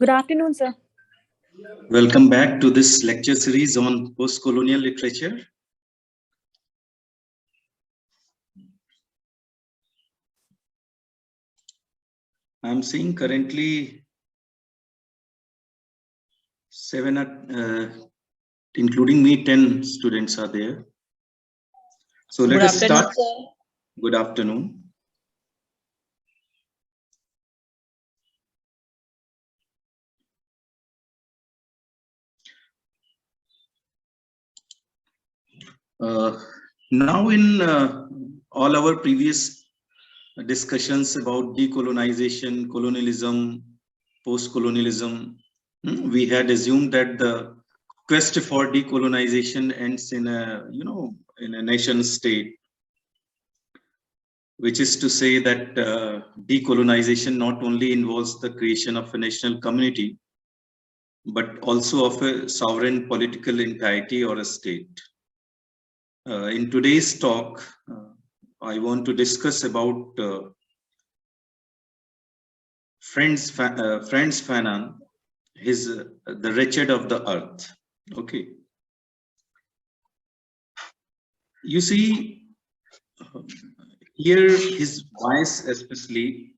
Good afternoon, sir. Welcome back to this lecture series on post-colonial literature. I'm seeing currently including me, 10 students are there. So let us start. Sir. Good afternoon. Now in all our previous discussions about decolonization, colonialism, post-colonialism, we had assumed that the quest for decolonization ends in a nation state, which is to say that decolonization not only involves the creation of a national community, but also of a sovereign political entity or a state. In today's talk, I want to discuss about Franz Fanon, the Wretched of the Earth. Okay. You see, here his voice especially,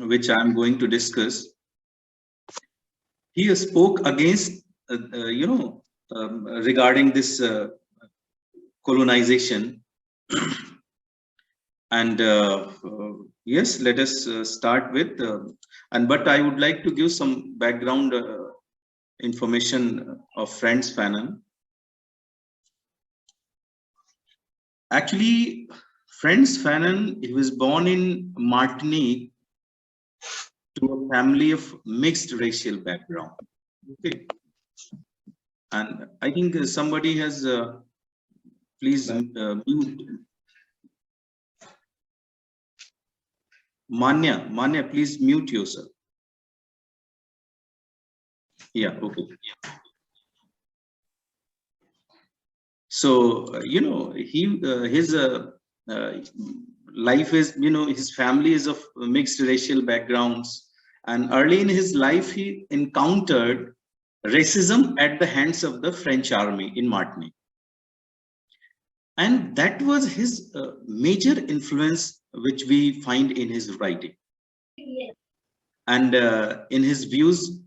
which I'm going to discuss, he spoke against, regarding this colonization. And yes, let us start with, but I would like to give some background information of Franz Fanon. Actually, Franz Fanon, he was born in Martinique to a family of mixed racial background. Okay, and I think somebody has please mute. Manya, please mute yourself. Yeah, okay. So his life is, his family is of mixed racial backgrounds, and early in his life he encountered racism at the hands of the French army in Martinique, and that was his major influence, which we find in his writing. And in his views,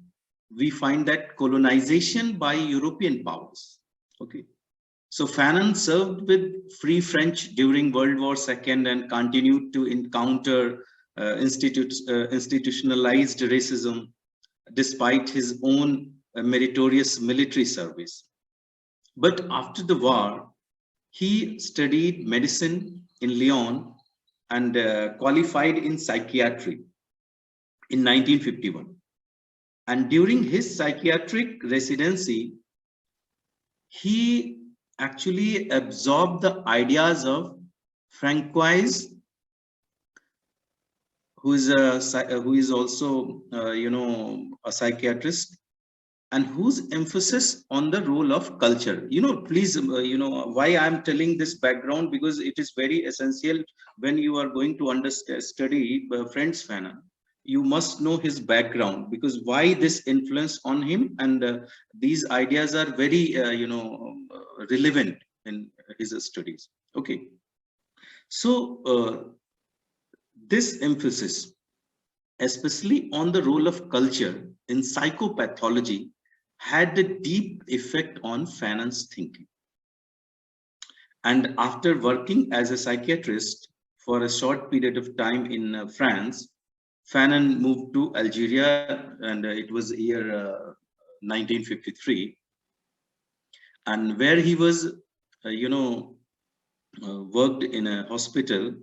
we find that colonization by European powers. Okay. So Fanon served with Free French during World War II and continued to encounter institutionalized racism despite his own meritorious military service. But after the war, he studied medicine in Lyon and qualified in psychiatry in 1951. And during his psychiatric residency, he actually absorbed the ideas of Francois, who is also a psychiatrist, and whose emphasis on the role of culture. Please, why I'm telling this background, because it is very essential when you are going to study Franz Fanon. You must know his background, because why this influence on him, and these ideas are very relevant in his studies. Okay, so this emphasis, especially on the role of culture in psychopathology, had a deep effect on Fanon's thinking. And after working as a psychiatrist for a short period of time in France, Fanon moved to Algeria, and it was year 1953, and where he was, worked in a hospital.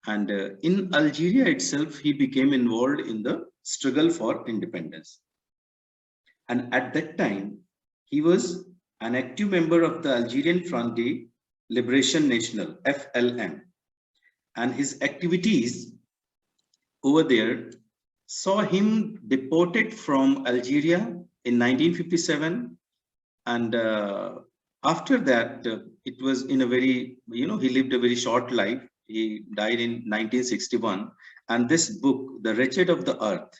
And in Algeria itself, he became involved in the struggle for independence. And at that time, he was an active member of the Algerian Front de Liberation National, FLN. And his activities over there saw him deported from Algeria in 1957. And after that, it was in a very, he lived a very short life. He died in 1961. And this book, The Wretched of the Earth,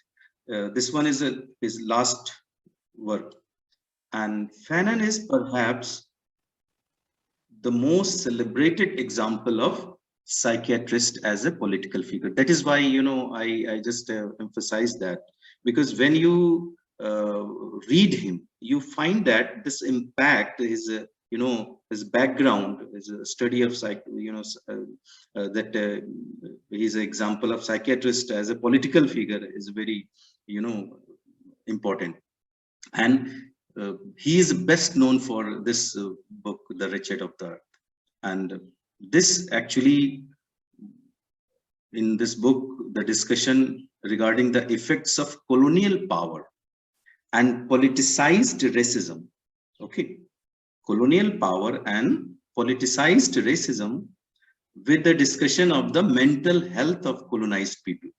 This one is his last work. And Fanon is perhaps the most celebrated example of psychiatrist as a political figure. That is why, I just emphasize that, because when you read him, you find that this impact is, his background is a study of that he's an example of psychiatrist as a political figure is very, important. And he is best known for this book, The Wretched of the Earth. And this actually, in this book, the discussion regarding the effects of colonial power and politicized racism. Okay, colonial power and politicized racism, with the discussion of the mental health of colonized people.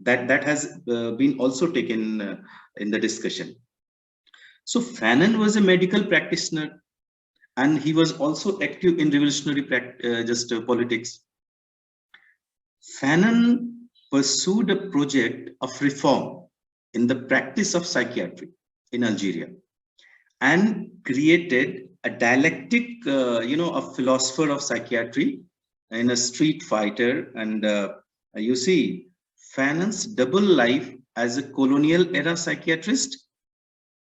That has been also taken in the discussion. So Fanon was a medical practitioner, and he was also active in revolutionary politics. Fanon pursued a project of reform in the practice of psychiatry in Algeria, and created a dialectic, a philosopher of psychiatry and a street fighter. And you see Fanon's double life as a colonial era psychiatrist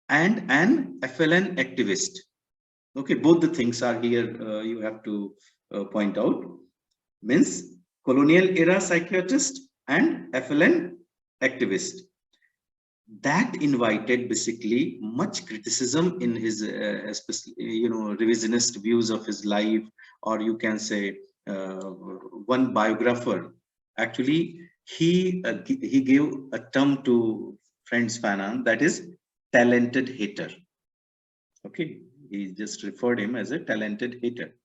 and an FLN activist. Okay, both the things are here. You have to point out, means colonial era psychiatrist and FLN activist. That invited basically much criticism in his, especially, revisionist views of his life, or you can say one biographer. Actually, he gave a term to Frantz Fanon, that is talented hater. Okay, he just referred him as a talented hater.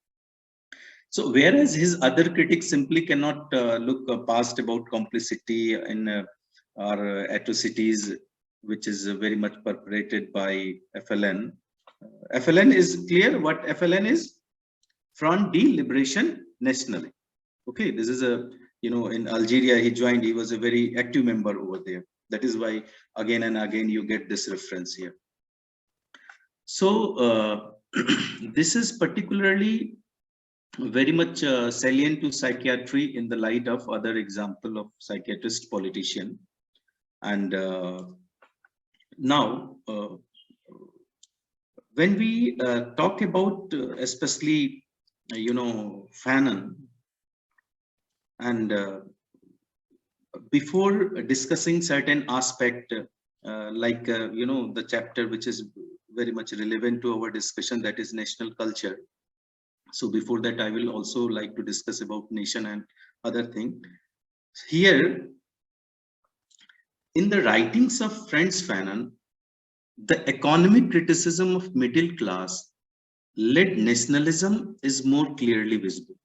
So whereas his other critics simply cannot look past about complicity in or atrocities, which is very much perpetrated by FLN. FLN is clear what FLN is: Front de Liberation Nationale. Okay, this is a, in Algeria he joined, he was a very active member over there. That is why again and again you get this reference here. So this is particularly very much salient to psychiatry in the light of other example of psychiatrist politician. And now when we talk about especially Fanon, and before discussing certain aspect, like the chapter which is very much relevant to our discussion, that is national culture. So before that, I will also like to discuss about nation and other thing. Here, in the writings of Frantz Fanon, the economic criticism of middle class led nationalism is more clearly visible.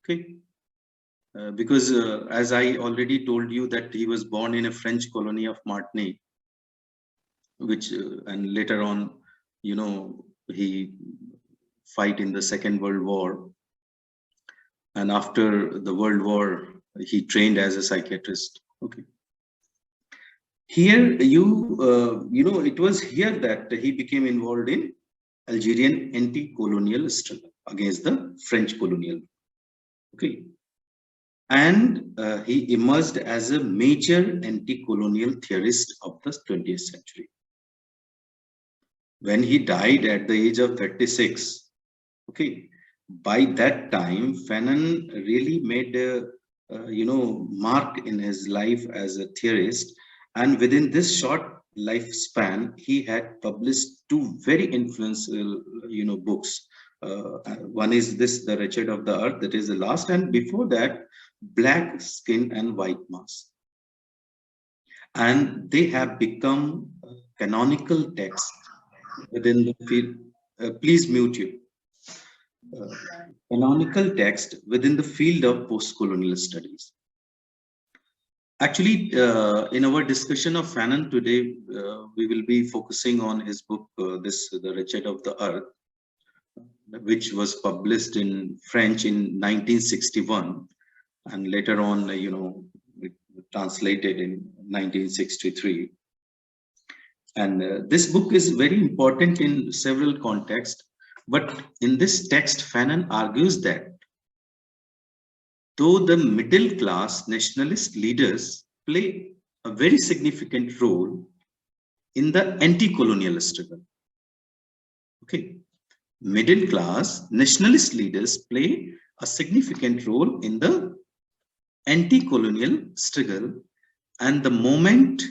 Okay, because as I already told you that he was born in a French colony of Martinique, which and later on, he fight in the Second World War, and after the World War he trained as a psychiatrist. Okay, here it was here that he became involved in Algerian anti-colonial struggle against the French colonial. Okay, and he emerged as a major anti-colonial theorist of the 20th century. When he died at the age of 36, okay, by that time Fanon really made a mark in his life as a theorist, and within this short lifespan he had published two very influential books. One is this, The Wretched of the Earth, that is the last, and before that, Black Skin and White Mask. And they have become canonical texts within the field. Please mute you. Canonical text within the field of post-colonial studies. Actually, in our discussion of Fanon today, we will be focusing on his book, The Wretched of the Earth, which was published in French in 1961, and later on, it translated in 1963. And this book is very important in several contexts. But in this text, Fanon argues that though the middle class nationalist leaders play a very significant role in the anti-colonial struggle. Okay, middle class nationalist leaders play a significant role in the anti-colonial struggle, and the moment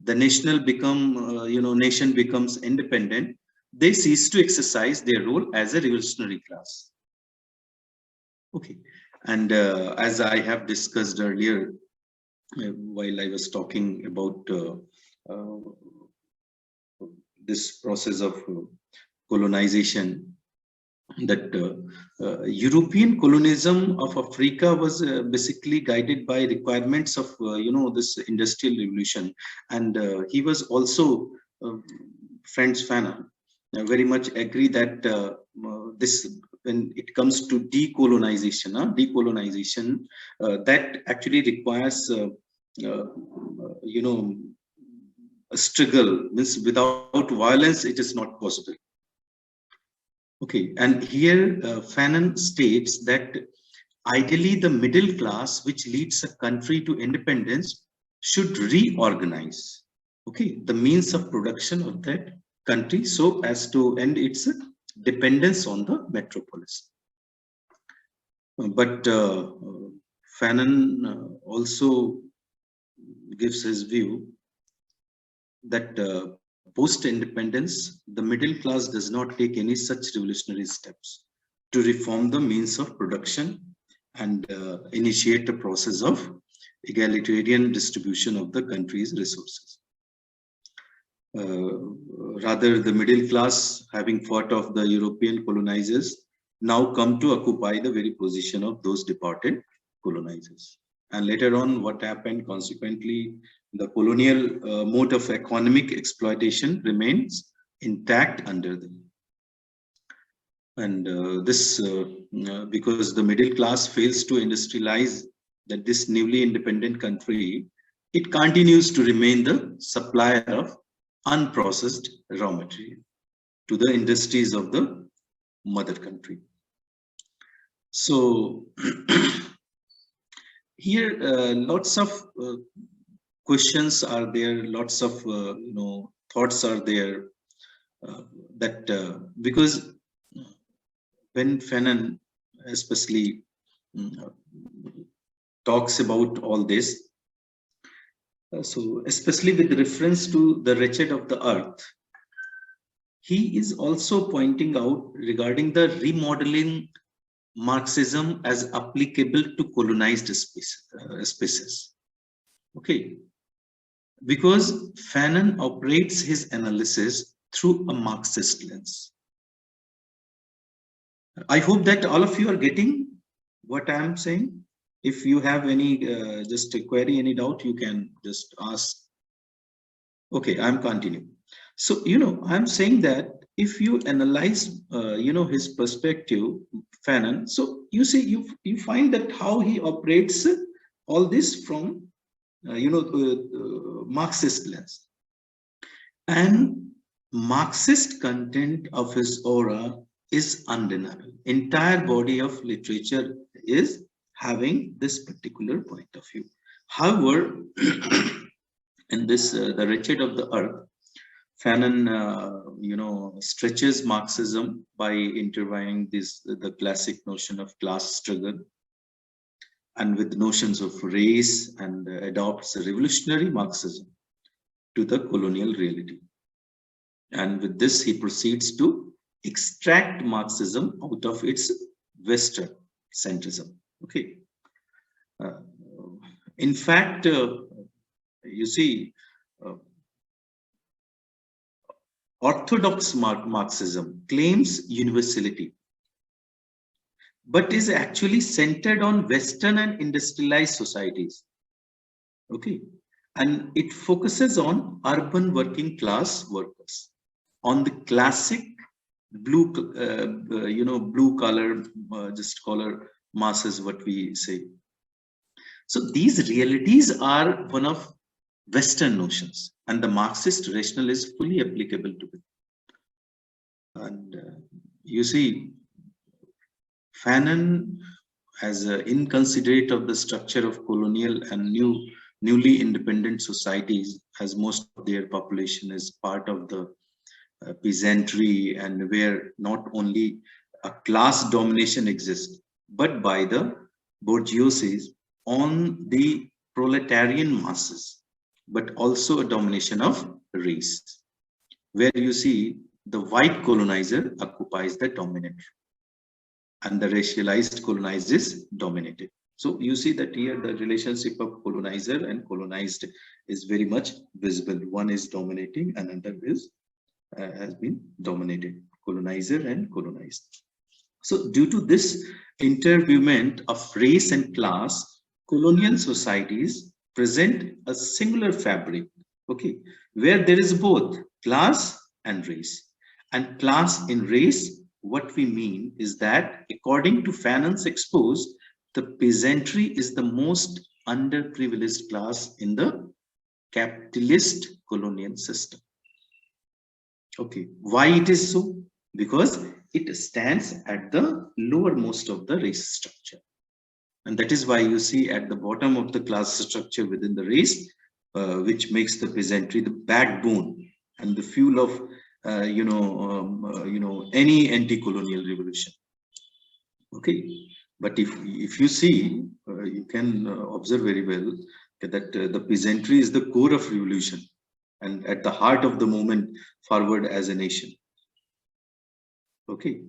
the nation becomes independent, they cease to exercise their role as a revolutionary class. Okay, and as I have discussed earlier, while I was talking about this process of colonization, that European colonialism of Africa was basically guided by requirements of this industrial revolution, and he was also Franz Fanon very much agree that this, when it comes to decolonization, that actually requires a struggle. Means without violence it is not possible. Okay, and here Fanon states that ideally the middle class, which leads a country to independence, should reorganize, okay, the means of production of that country so as to end its dependence on the metropolis. But Fanon also gives his view that post-independence, the middle class does not take any such revolutionary steps to reform the means of production and initiate a process of egalitarian distribution of the country's resources. Rather, the middle class, having fought off the European colonizers, now come to occupy the very position of those departed colonizers. And later on, what happened consequently, the colonial mode of economic exploitation remains intact under them. And this, because the middle class fails to industrialize that this newly independent country, it continues to remain the supplier of unprocessed raw material to the industries of the mother country. So here lots of questions are there, lots of thoughts are there, that because when Fanon especially talks about all this, so especially with reference to the wretched of the earth, he is also pointing out regarding the remodeling Marxism as applicable to colonized spaces. Okay, because Fanon operates his analysis through a Marxist lens. I hope that all of you are getting what I am saying. If you have any just a query, any doubt, you can just ask. Okay, I'm continuing. So I'm saying that if you analyze his perspective, Fanon, so you see you find that how he operates all this from Marxist lens, and Marxist content of his aura is undeniable. Entire body of literature is having this particular point of view. However, in this the wretched of the earth, Fanon stretches Marxism by intertwining the classic notion of class struggle and with notions of race, and adopts a revolutionary Marxism to the colonial reality. And with this, he proceeds to extract Marxism out of its Western centrism. Okay. In fact, you see, orthodox Marxism claims universality, but is actually centered on Western and industrialized societies. Okay, and it focuses on urban working class workers, on the classic blue collar, just collar masses, what we say. So these realities are one of Western notions, and the Marxist rationale is fully applicable to it. And you see, Fanon, as inconsiderate of the structure of colonial and newly independent societies, as most of their population is part of the peasantry, and where not only a class domination exists, but by the bourgeoisie on the proletarian masses, but also a domination of race, where you see the white colonizer occupies the dominant and the racialized colonized is dominated. So you see that here the relationship of colonizer and colonized is very much visible. One is dominating, another is has been dominated, colonizer and colonized. So due to this interviewment of race and class, colonial societies present a singular fabric, okay, where there is both class and race. And class in race, what we mean is that according to Fanon's expose, the peasantry is the most underprivileged class in the capitalist colonial system. Okay, why it is so? Because it stands at the lowermost of the race structure. And that is why you see at the bottom of the class structure within the race, which makes the peasantry the backbone and the fuel of, any anti-colonial revolution. Okay, but if you see, you can observe very well that the peasantry is the core of revolution and at the heart of the movement forward as a nation. Okay,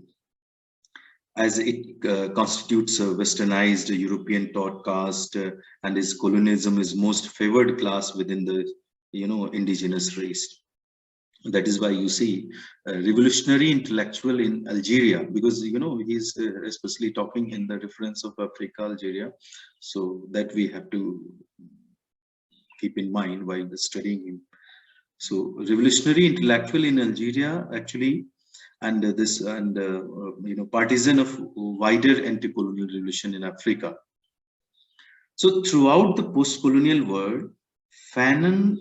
as it constitutes a westernized European thought caste, and its colonialism is most favored class within the indigenous race. That is why you see a revolutionary intellectual in Algeria, because he's especially talking in the reference of Africa, Algeria, so that we have to keep in mind while studying him. So revolutionary intellectual in Algeria actually, and partisan of wider anti-colonial revolution in Africa. So throughout the post-colonial world, Fanon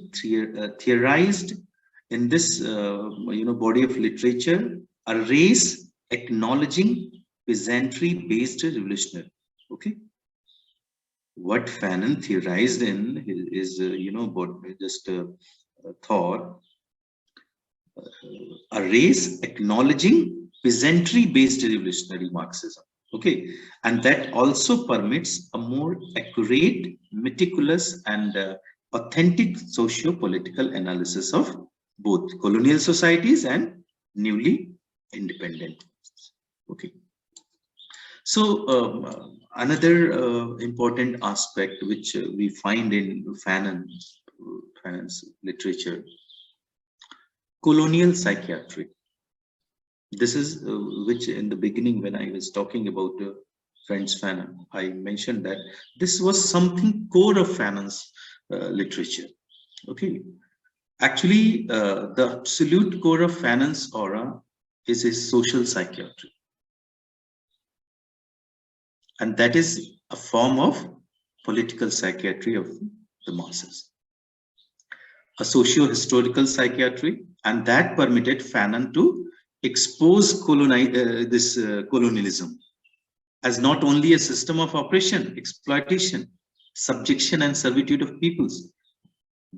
theorized in this body of literature a race acknowledging peasantry-based revolutionary. Okay, what Fanon theorized in is thought a race acknowledging peasantry-based revolutionary Marxism. Okay, and that also permits a more accurate, meticulous, and authentic socio-political analysis of both colonial societies and newly independent. Okay, so another important aspect which we find in Fanon's literature, colonial psychiatry. This is which in the beginning when I was talking about Franz Fanon, I mentioned that this was something core of Fanon's literature. Okay, actually the absolute core of Fanon's aura is his social psychiatry, and that is a form of political psychiatry of the masses, a socio-historical psychiatry, and that permitted Fanon to expose colonialism as not only a system of oppression, exploitation, subjection, and servitude of peoples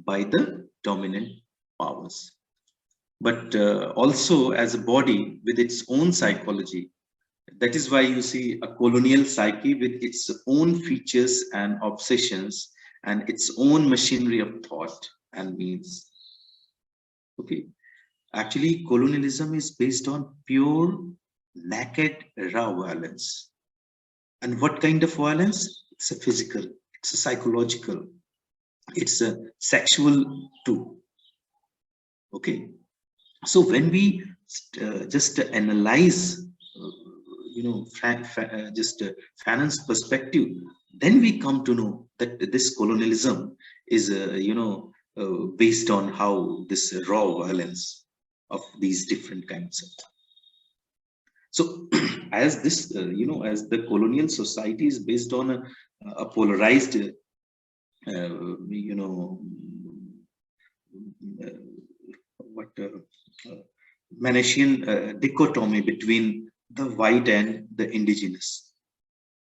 by the dominant powers, but also as a body with its own psychology. That is why you see a colonial psyche with its own features and obsessions and its own machinery of thought and means. Okay, actually colonialism is based on pure, naked, raw violence. And what kind of violence? It's a physical, it's a psychological, it's a sexual too. Okay, so when we just analyze Fanon's perspective, then we come to know that this colonialism is based on how this raw violence of these different kinds of. So as this as the colonial society is based on a polarized you know, Manichean dichotomy between the white and the indigenous.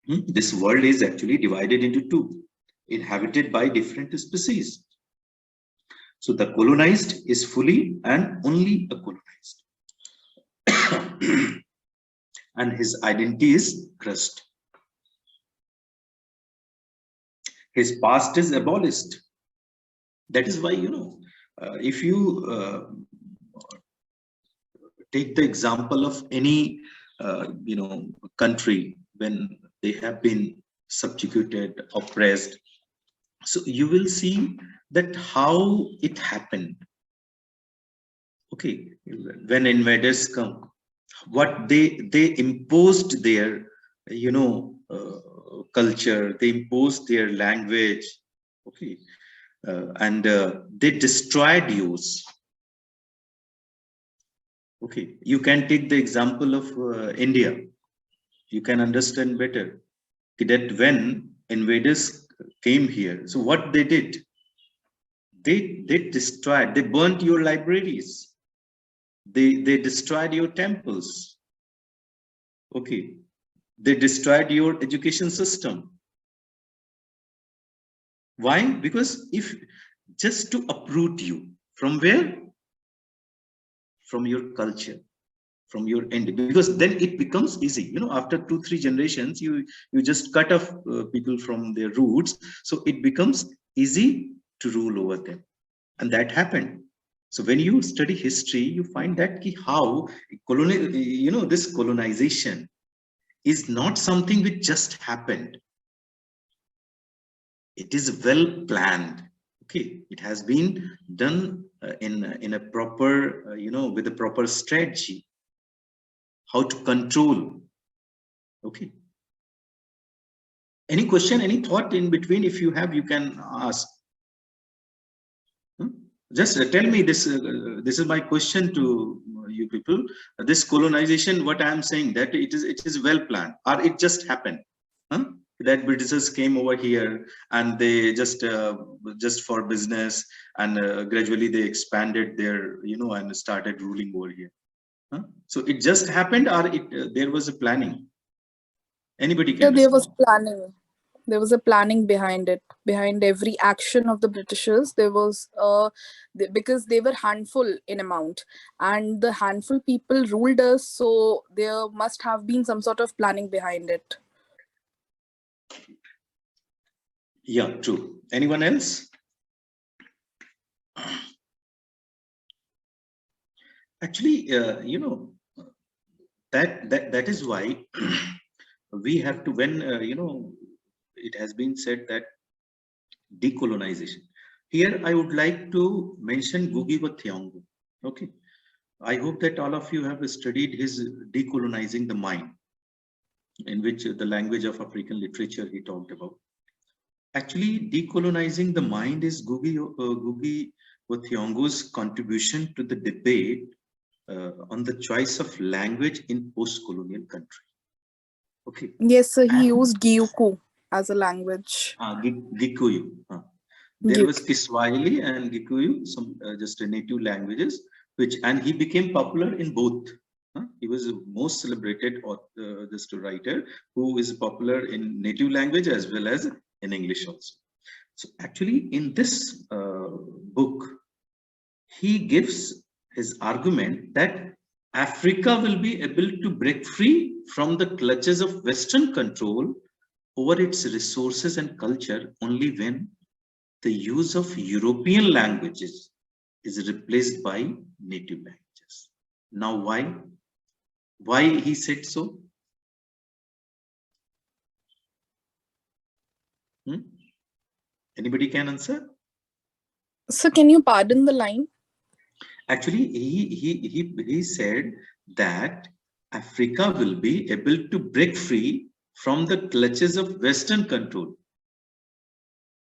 This world is actually divided into two, inhabited by different species. So the colonized is fully and only a colonized. And his identity is crushed. His past is abolished. That is why, if you take the example of any, country when they have been subjugated, oppressed, so you will see that how it happened. Okay, when invaders come, what they imposed their, culture, they imposed their language, okay, and they destroyed yours. Okay, you can take the example of India. You can understand better that when invaders came here, so what they did, they destroyed, they burnt your libraries, they destroyed your temples. Okay, they destroyed your education system. Why? Because if just to uproot you from where? From your culture, from your end, because then it becomes easy. After 2-3 generations, you just cut off people from their roots, so it becomes easy to rule over them, and that happened. So when you study history, you find that how colonial, this colonization is not something which just happened. It is well planned. Okay, it has been done in a proper, with a proper strategy, how to control. Okay. Any question, any thought in between? If you have, you can ask. Just tell me this. This is my question to you people. This colonization, what I am saying, that it is well planned, or it just happened. That Britishers came over here and they just for business, and gradually they expanded their, and started ruling over here. So it just happened, or there was a planning? Anybody can. There was planning. There was a planning behind it, behind every action of the Britishers. There was because they were handful in amount, and the handful people ruled us, so there must have been some sort of planning behind it. Yeah, true. Anyone else? Actually, that is why we have to, when it has been said that decolonization. Here, I would like to mention Ngugi wa Thiong'o. Okay, I hope that all of you have studied his Decolonizing the Mind, in which the language of African literature he talked about. Actually, Decolonizing the Mind is Ngugi wa Thiong'o's contribution to the debate on the choice of language in post-colonial country. Okay. Yes, sir. He used Gyuku as a language. Gikuyu. There was Kiswahili and Gikuyu, some just native languages, and he became popular in both. He was the most celebrated just a writer who is popular in native language as well as in English also. So actually, in this book, he gives his argument that Africa will be able to break free from the clutches of Western control over its resources and culture only when the use of European languages is replaced by native languages. Now, why? Why he said so? Anybody can answer? So can you pardon the line? Actually, he said that Africa will be able to break free from the clutches of Western control.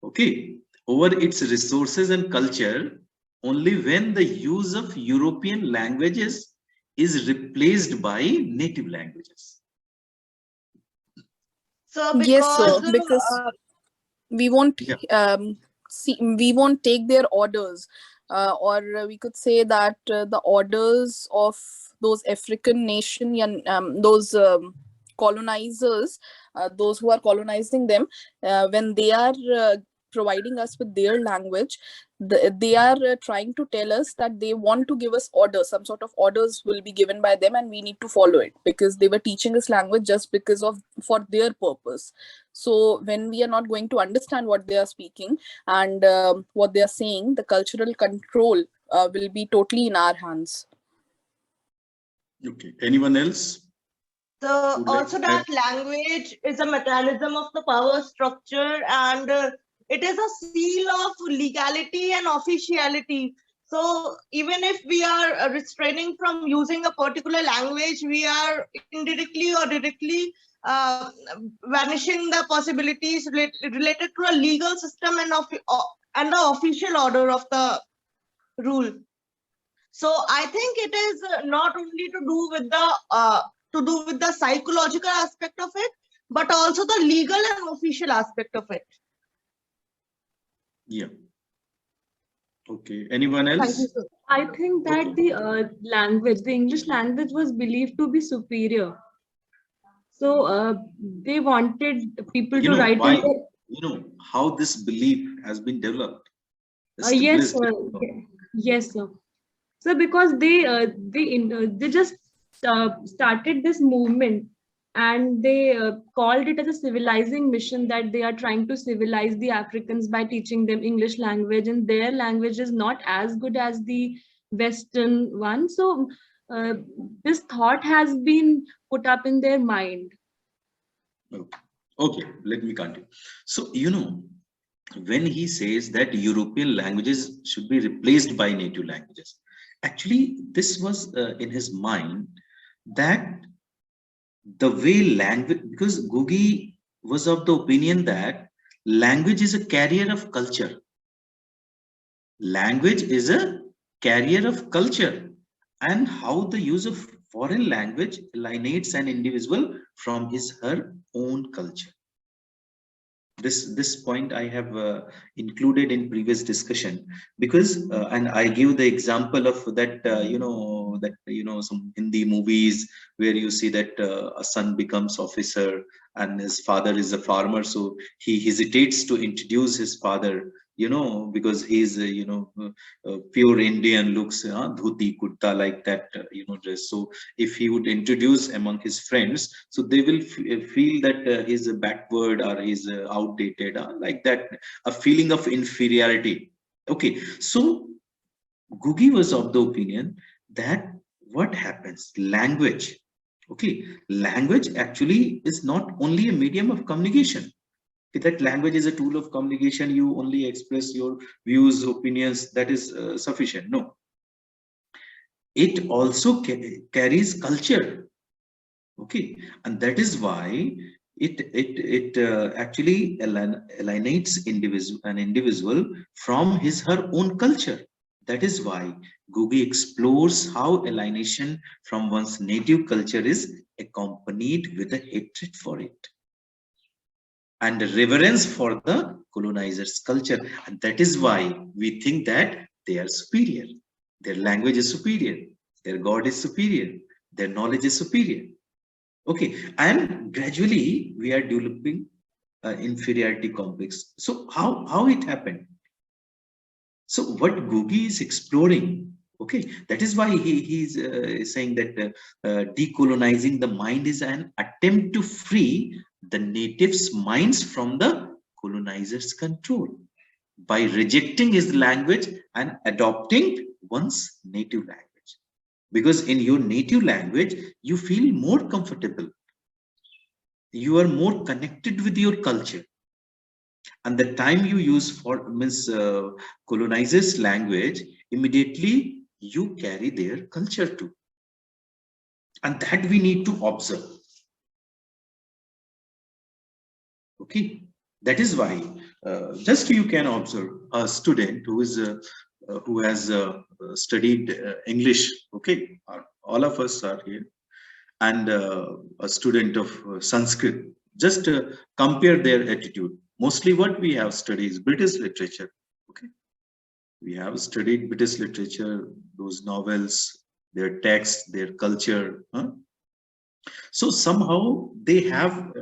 Okay, over its resources and culture only when the use of European languages is replaced by native languages. So yes, sir, because we won't we won't take their orders, or we could say that the orders of those African nation, those colonizers, those who are colonizing them, when they are providing us with their language, they are trying to tell us that they want to give us orders. Some sort of orders will be given by them and we need to follow it, because they were teaching us language just because of for their purpose. So when we are not going to understand what they are speaking and what they are saying, the cultural control will be totally in our hands. Okay. Anyone else So would like also to add? that language is a mechanism of the power structure, and it is a seal of legality and officiality. So even if we are restraining from using a particular language, we are indirectly or directly vanishing the possibilities related to a legal system and the official order of the rule. So I think it is not only to do with the psychological aspect of it, but also the legal and official aspect of it. Yeah. Okay. Anyone Thank else? you, sir. I think that Okay. the English language was believed to be superior. So they wanted people You to know write in why? their, You know how this belief has been developed, yes, established. sir. Yes, sir. So because they just started this movement, and they called it as a civilizing mission, that they are trying to civilize the Africans by teaching them English language, and their language is not as good as the Western one. So uh, this thought has been put up in their mind. Okay. Okay. Let me continue. So you know, when he says that European languages should be replaced by native languages, actually, this was in his mind that the way language, because Gugi was of the opinion that language is a carrier of culture. Language is a carrier of culture, and how the use of foreign language alienates an individual from his her own culture. This point I have included in previous discussion, because and I give the example of that, some Hindi movies where you see that a son becomes officer and his father is a farmer, so he hesitates to introduce his father, because he's pure Indian looks, dhoti kurta like that, dress. So if he would introduce among his friends, so they will feel that he's backward or he's outdated, like that, a feeling of inferiority. Okay, so Gugi was of the opinion that what happens, language, okay, language actually is not only a medium of communication. Okay, that language is a tool of communication, you only express your views, opinions, that is sufficient. No, it also carries culture. Okay, and that is why it actually alienates an individual from his her own culture. That is why Gugi explores how alienation from one's native culture is accompanied with a hatred for it and reverence for the colonizer's culture. And that is why we think that they are superior, their language is superior, their God is superior, their knowledge is superior. Okay, and gradually we are developing inferiority complex. So how it happened? So what Gugi is exploring, okay, that is why he's saying that decolonizing the mind is an attempt to free the natives' minds from the colonizer's control by rejecting his language and adopting one's native language. Because in your native language, you feel more comfortable. You are more connected with your culture. And the time you use for colonizers language, immediately you carry their culture too. And that we need to observe. Okay, that is why just you can observe a student who has studied English. Okay, all of us are here, and a student of Sanskrit. Just compare their attitude. Mostly what we have studied is British literature. Okay, we have studied British literature, those novels, their text, their culture. So somehow they have,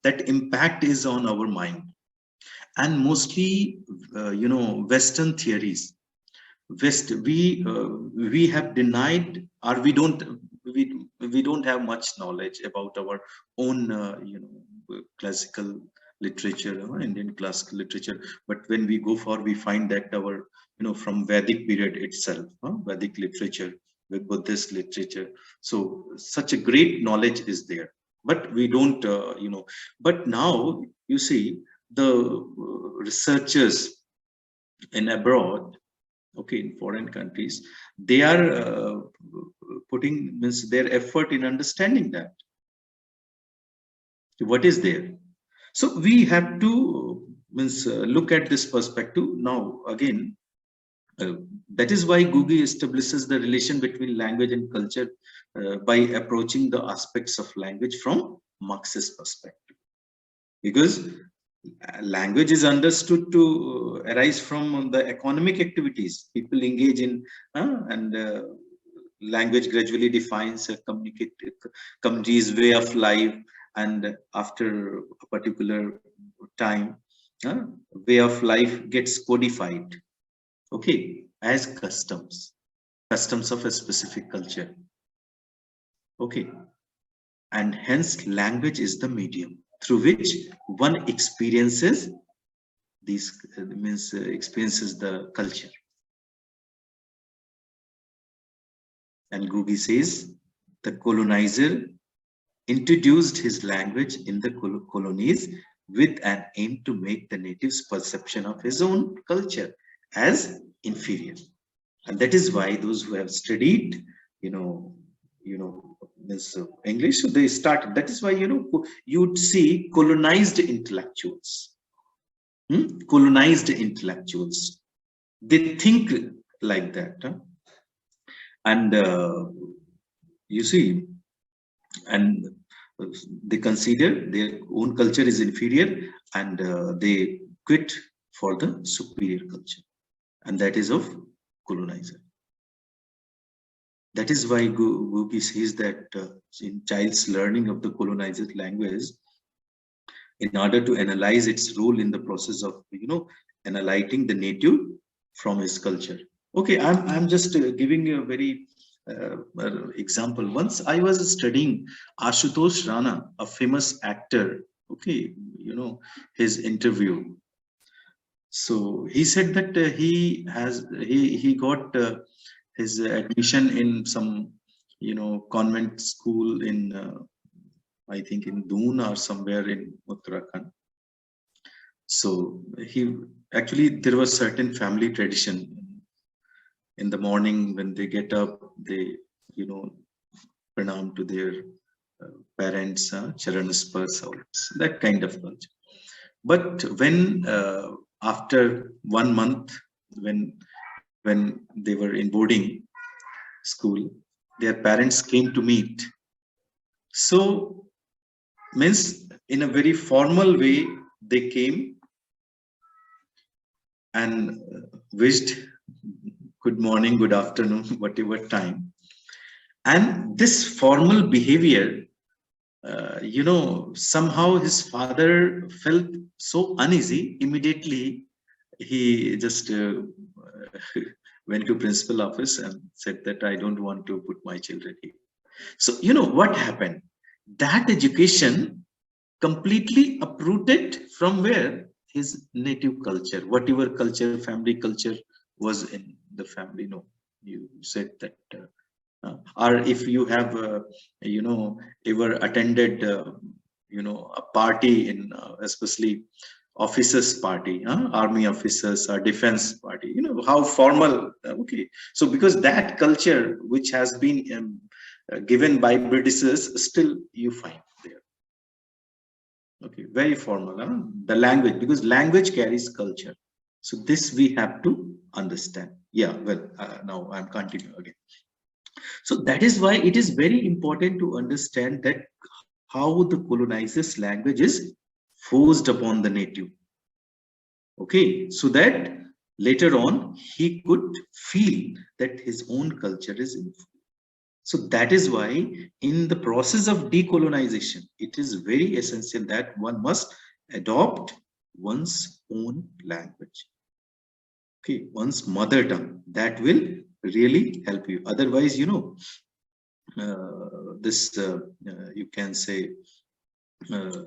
that impact is on our mind, and mostly, Western theories. We have denied, or we don't have much knowledge about our own classical literature, Indian classical literature. But when we go for, we find that our, from Vedic period itself, Vedic literature, with Buddhist literature, so such a great knowledge is there. But we don't, but now you see the researchers in abroad, okay, in foreign countries, they are putting means their effort in understanding that what is there. So we have to means look at this perspective now again. That is why Googie establishes the relation between language and culture by approaching the aspects of language from Marxist perspective, because language is understood to arise from the economic activities people engage in, and language gradually defines a community's way of life, and after a particular time, way of life gets codified, okay, as customs of a specific culture, okay, and hence language is the medium through which one experiences these experiences the culture. And Googie says the colonizer introduced his language in the colonies with an aim to make the natives' perception of his own culture as inferior. And that is why those who have studied, this English, so they started. That is why you'd see colonized intellectuals. Colonized intellectuals, they think like that, and you see, and they consider their own culture is inferior, and they quit for the superior culture, and that is of colonizer. That is why Googie says that in child's learning of the colonizer's language, in order to analyze its role in the process of, analyzing the native from his culture. Okay, I'm just giving you a very example. Once I was studying Ashutosh Rana, a famous actor. Okay, his interview. So he said that he got his admission in some convent school in I think in Doon or somewhere in Uttarakhand. So he actually, there was certain family tradition. In the morning when they get up, they pranam to their parents, charan spars, that kind of culture. But when after 1 month, when they were in boarding school, their parents came to meet. So means in a very formal way they came and wished good morning, good afternoon, whatever time. And this formal behavior, somehow his father felt so uneasy. Immediately he just went to principal office and said that I don't want to put my children here. So what happened? That education completely uprooted from where? His native culture, whatever culture, family culture was in the family. No, you said that, or if you have, ever attended, a party in, especially officers party, army officers or defense party, how formal. Okay, so because that culture which has been given by Britishers, still you find there. Okay, very formal, the language, because language carries culture. So this we have to understand. Yeah, well, now I'm continuing again. So that is why it is very important to understand that how the colonizer's language is forced upon the native. Okay, so that later on he could feel that his own culture is inferior. So that is why in the process of decolonization, it is very essential that one must adopt one's own language. Okay, one's mother tongue. That will really help you. Otherwise, you know, you can say uh,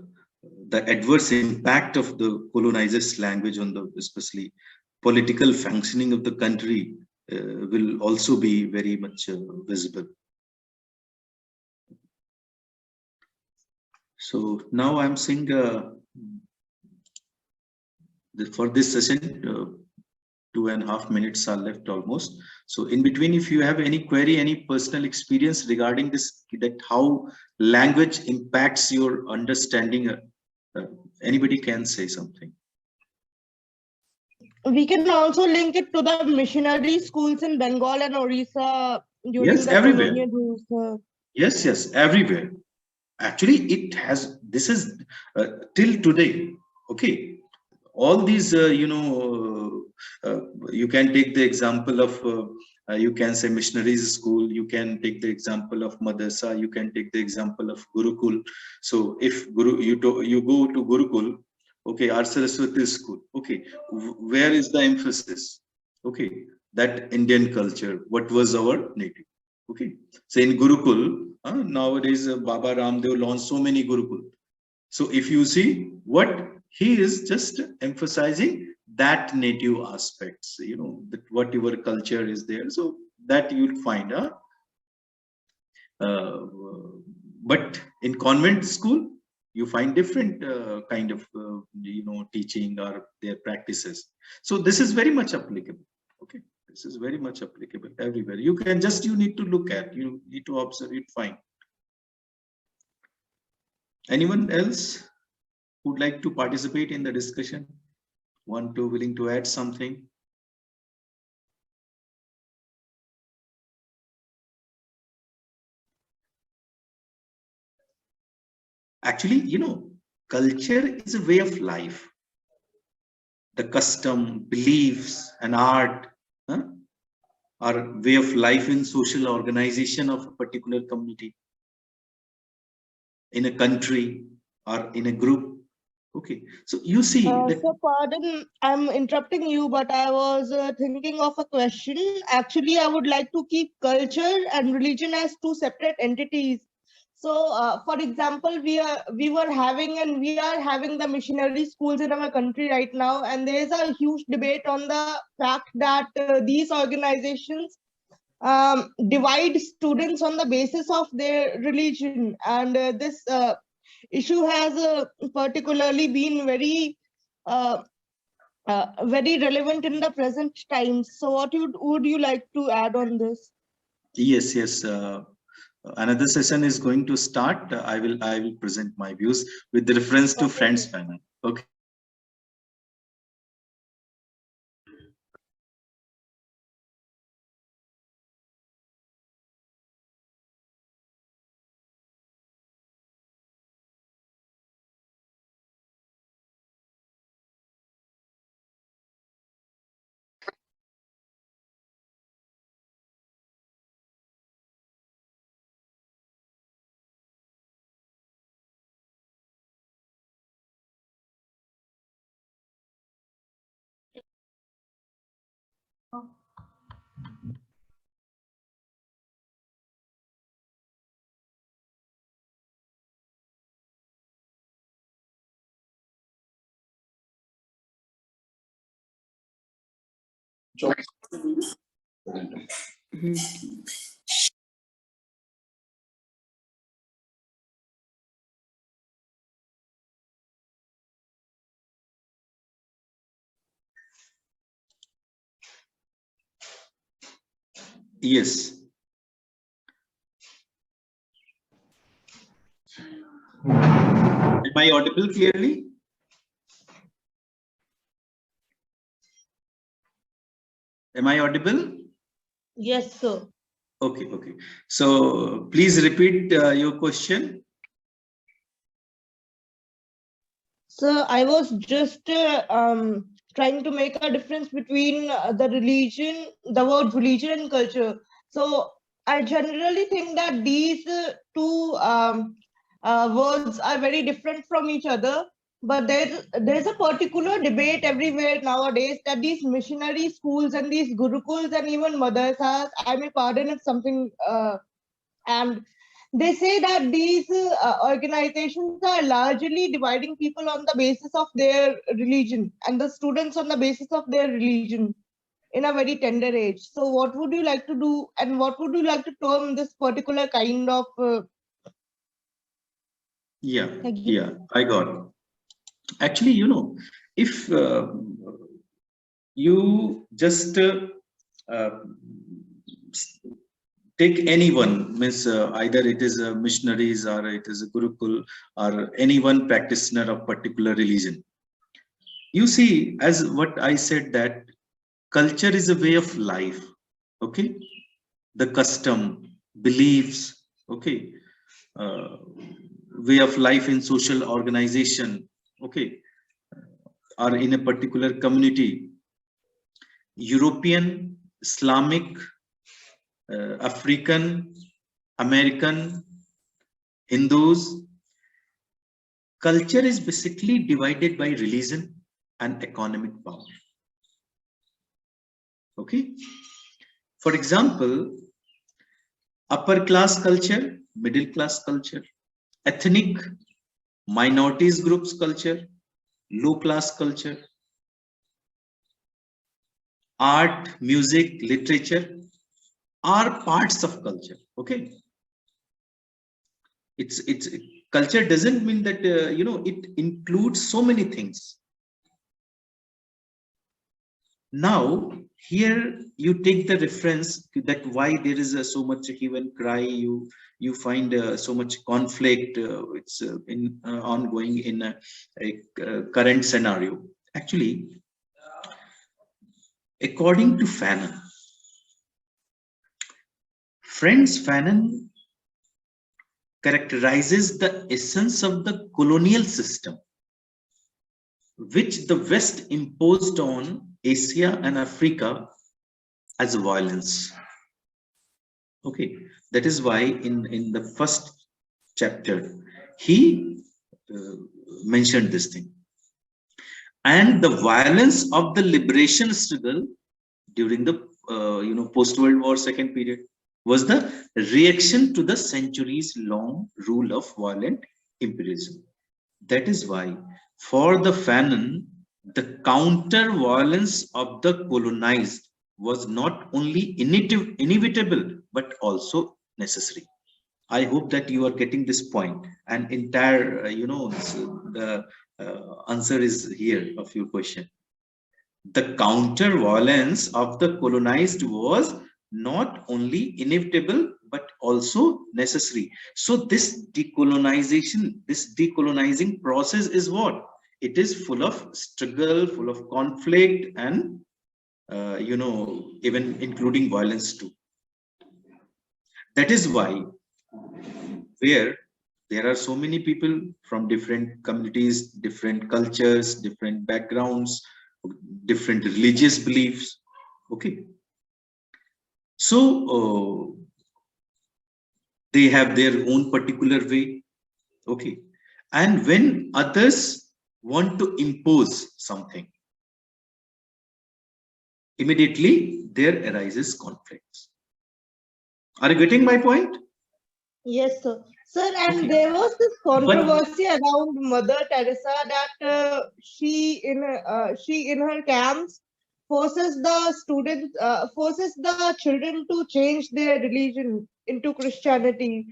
the adverse impact of the colonizers' language on the especially political functioning of the country will also be very much visible. So now I'm saying for this session, 2.5 minutes are left almost. So in between, if you have any query, any personal experience regarding this, that how language impacts your understanding, anybody can say something. We can also link it to the missionary schools in Bengal and Orissa during Yes, the everywhere. colonial rules. Yes, yes, everywhere. Actually, it has. This is till today. Okay, all these, you can take the example of. You can say missionaries school. You can take the example of madrasa. You can take the example of Gurukul. So if you go to Gurukul, okay, our Saraswati school. Okay, where is the emphasis? Okay, that Indian culture. What was our native? Okay, so in Gurukul, nowadays Baba Ramdev launched so many Gurukul. So if you see what he is just emphasizing that native aspects, you know, that whatever culture is there, so that you'll find. But in convent school, you find different kind of teaching or their practices. So this is very much applicable. Okay, this is very much applicable everywhere. You need to look at, you need to observe it. Fine. Anyone else who'd like to participate in the discussion? Willing to add something? Actually, you know, culture is a way of life. The custom, beliefs, and art are way of life in social organization of a particular community, in a country, or in a group. Okay, so you see that. So pardon, I'm interrupting you, but I was thinking of a question. Actually, I would like to keep culture and religion as two separate entities. So, for example, we were having and we are having the missionary schools in our country right now, and there is a huge debate on the fact that these organizations divide students on the basis of their religion, and this issue has particularly been very relevant in the present times. So what would you like to add on this? Yes. Another session is going to start. I will present my views with the reference to Friends panel. Okay. Yes. Am I audible clearly? Am I audible? Yes, sir. Okay. So please repeat your question. So I was just trying to make a difference between the word religion and culture. So I generally think that these two words are very different from each other. But there's a particular debate everywhere nowadays that these missionary schools and these gurukuls and even madrasas, I may pardon if something, and they say that these organizations are largely dividing people on the basis of their religion and the students on the basis of their religion in a very tender age. So what would you like to do, and what would you like to term this particular kind of Yeah, I got it. Actually, if you just uh, take anyone, means either it is a missionaries or it is a gurukul or anyone practitioner of particular religion, you see, as what I said, that culture is a way of life. Okay, the custom, beliefs, okay, uh, way of life in social organization, okay, or in a particular community. European, Islamic, African, American, Hindus. Culture is basically divided by religion and economic power. Okay. For example, upper class culture, middle class culture, ethnic, minorities groups culture, low class culture, art, music, literature are parts of culture. Okay. It's culture doesn't mean that it includes so many things. Now here you take the reference that why there is so much hue and cry, you find so much conflict, it's ongoing in a current scenario. Actually, according to Franz Fanon characterizes the essence of the colonial system which the West imposed on Asia and Africa as violence. Okay, that is why in the first chapter he mentioned this thing. And the violence of the liberation struggle during the post-World War II period was the reaction to the centuries-long rule of violent imperialism. That is why, for the Fanon, the counter-violence of the colonized was not only inevitable but also necessary. I hope that you are getting this point, and entire the answer is here of your question. The counter-violence of the colonized was not only inevitable but also necessary. So this decolonizing process is what? It is full of struggle, full of conflict, and even including violence too. That is why, where there are so many people from different communities, different cultures, different backgrounds, different religious beliefs. Okay, so they have their own particular way. Okay, and when others want to impose something, immediately there arises conflicts. Are you getting my point? Yes, sir. Sir, and Okay. there was this controversy around Mother Teresa that she in her camps forces the children to change their religion into Christianity.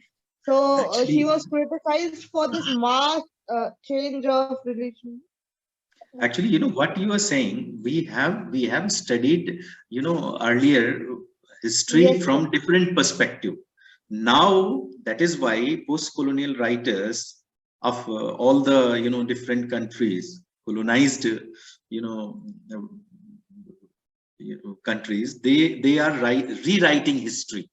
So she was criticized for this mass change of religion. Actually, what you are saying, we have studied, earlier history Yes, from sir. different perspective. Now that is why post-colonial writers of all the different countries, colonized uh, countries, they are rewriting history,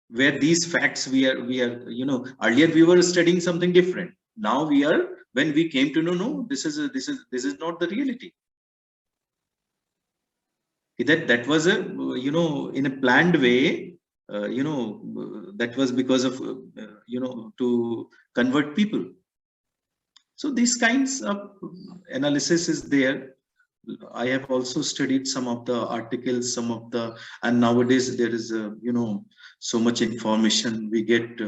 where these facts we are earlier we were studying something different. Now we are, when we came to know, no, this is not the reality. That was a, in a planned way, that was because of, to convert people. So these kinds of analysis is there. I have also studied some of the articles, and nowadays there is so much information we get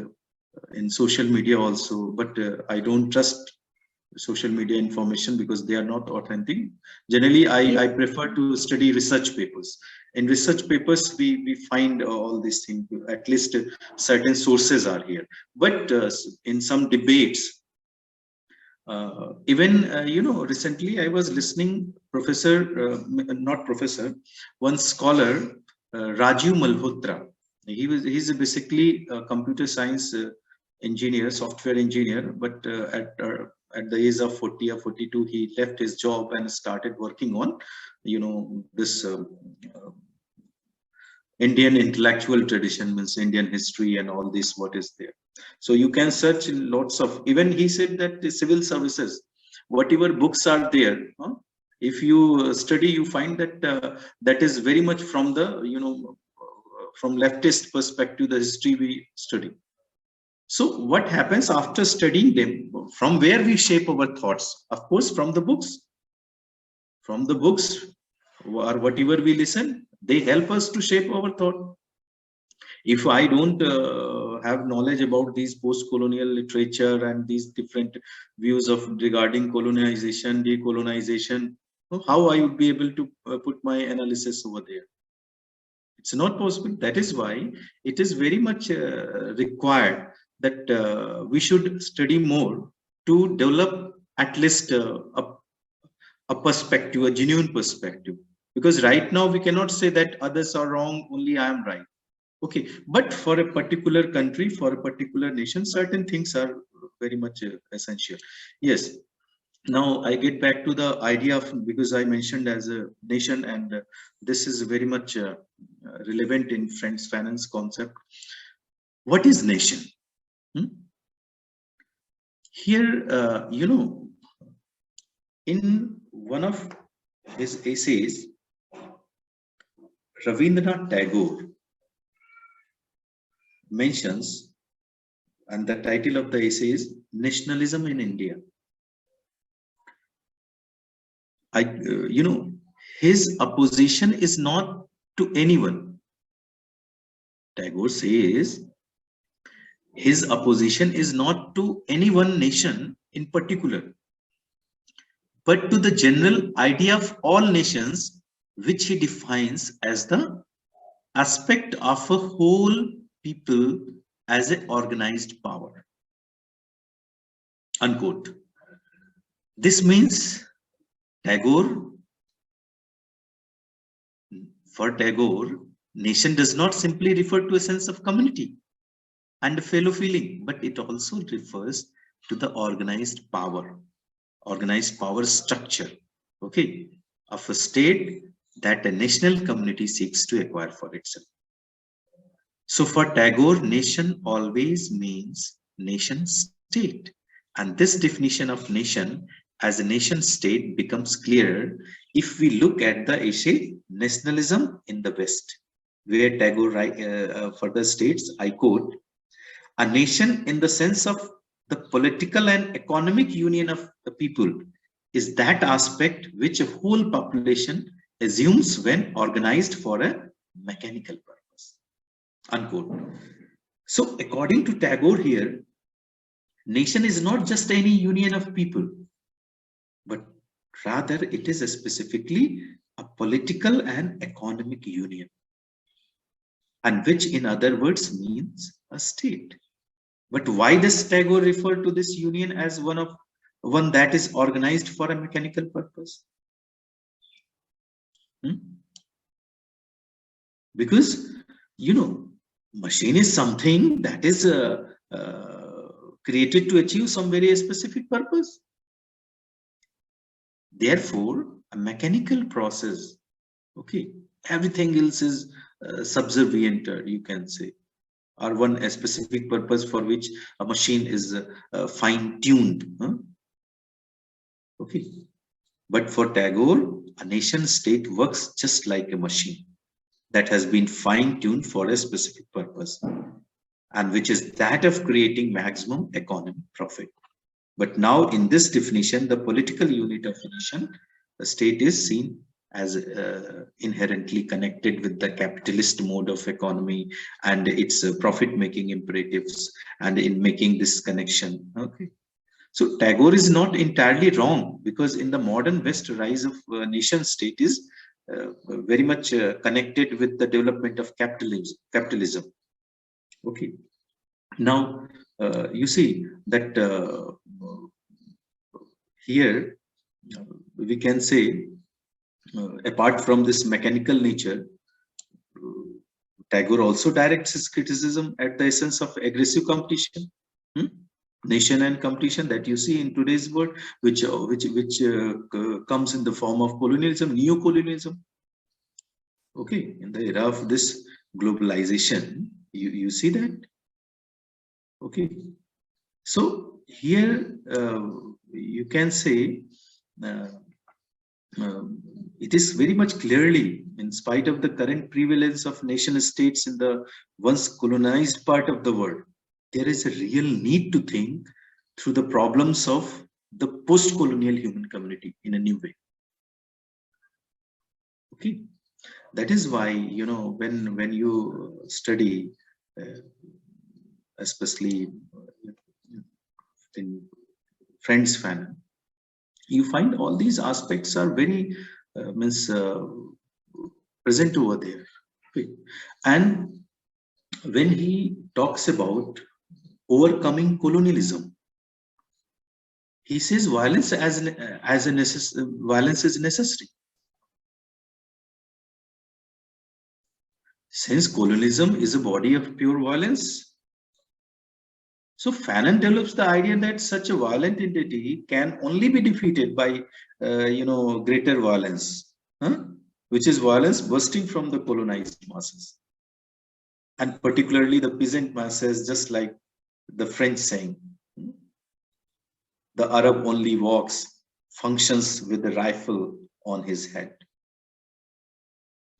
in social media also, but I don't trust social media information because they are not authentic. Generally, I prefer to study research papers. In research papers, we find all these things, at least certain sources are here. But in some debates, even recently I was listening not professor, one scholar, Rajiv Malhotra. He's basically a computer science engineer, software engineer, but at the age of 40 or 42, he left his job and started working on, this Indian intellectual tradition, means Indian history and all this, what is there. So you can search in lots of, even he said that the civil services, whatever books are there, if you study, you find that that is very much from the, from leftist perspective, the history we study. So what happens after studying them? From where we shape our thoughts? Of course, from the books. From the books or whatever we listen, they help us to shape our thought. If I don't have knowledge about these post-colonial literature and these different views of regarding colonization, decolonization, how I would be able to put my analysis over there? It's not possible. That is why it is very much required that we should study more to develop at least a perspective, a genuine perspective. Because right now we cannot say that others are wrong, only I am right. Okay, but for a particular country, for a particular nation, certain things are very much essential. Yes. Now I get back to the idea of, because I mentioned as a nation, and this is very much relevant in Frantz Fanon's concept. What is nation? Here, in one of his essays, Rabindranath Tagore mentions, and the title of the essay is Nationalism in India. His opposition is not to anyone. Tagore says his opposition is not to any one nation in particular, but to the general idea of all nations, which he defines as the aspect of a whole people as an organized power. Unquote. This means for Tagore, nation does not simply refer to a sense of community and a fellow feeling, but it also refers to the organized power structure, okay, of a state that a national community seeks to acquire for itself. So for Tagore, nation always means nation state. And this definition of nation as a nation state becomes clearer if we look at the essay Nationalism in the West, where Tagore further states, I quote, a nation in the sense of the political and economic union of the people is that aspect which a whole population assumes when organized for a mechanical purpose. Unquote. So according to Tagore here, nation is not just any union of people, but rather it is specifically a political and economic union, and which in other words means a state. But why does Tagore refer to this union as one that is organized for a mechanical purpose? Because, machine is something that is created to achieve some very specific purpose. Therefore, a mechanical process, okay, everything else is subservient, you can say, or a specific purpose for which a machine is fine-tuned. Okay. But for Tagore, a nation state works just like a machine that has been fine-tuned for a specific purpose, and which is that of creating maximum economic profit. But now in this definition, the political unit of a nation, the state, is seen as inherently connected with the capitalist mode of economy and its profit-making imperatives, and in making this connection. Okay. So Tagore is not entirely wrong, because in the modern West, rise of nation state is very much connected with the development of capitalism. Okay. Now, you see that here we can say, apart from this mechanical nature, Tagore also directs his criticism at the essence of aggressive competition, nation and competition that you see in today's world, which comes in the form of colonialism, neo-colonialism. Okay, in the era of this globalization, you see that. Okay, so here you can say it is very much clearly, in spite of the current prevalence of nation states in the once colonized part of the world, there is a real need to think through the problems of the post-colonial human community in a new way. Okay, that is why, you know, when you study, especially in Friends Fanon, you find all these aspects are very present over there. Okay. And when he talks about overcoming colonialism, he says violence violence is necessary. Since colonialism is a body of pure violence, so Fanon develops the idea that such a violent entity can only be defeated by, greater violence, which is violence bursting from the colonized masses, and particularly the peasant masses, just like the French saying, the Arab only walks, functions with a rifle on his head,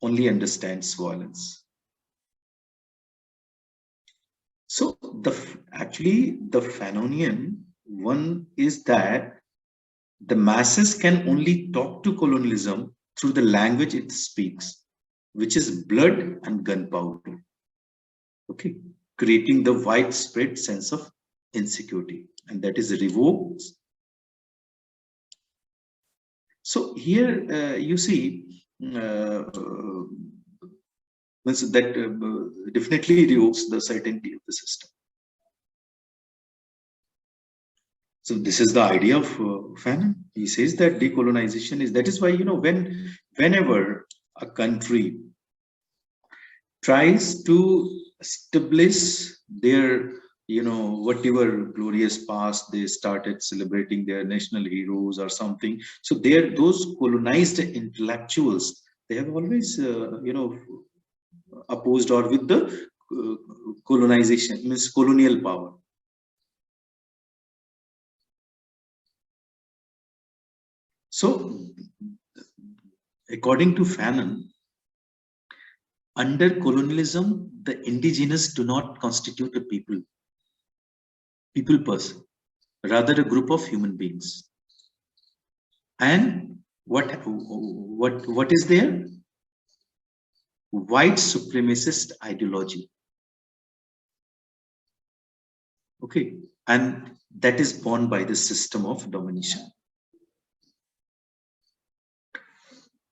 only understands violence. So actually the Fanonian one is that the masses can only talk to colonialism through the language it speaks, which is blood and gunpowder. Okay, creating the widespread sense of insecurity, and that is revoked. So here you see that definitely revokes the certainty of the system. So this is the idea of Fanon. He says that decolonization is, that is why, you know, whenever a country tries to establish their, whatever glorious past, they started celebrating their national heroes or something. So those colonized intellectuals, they have always, opposed or with the colonization, means colonial power. So, according to Fanon, under colonialism, the indigenous do not constitute a people person, rather a group of human beings. And what is there? White supremacist ideology. Okay, and that is born by the system of domination.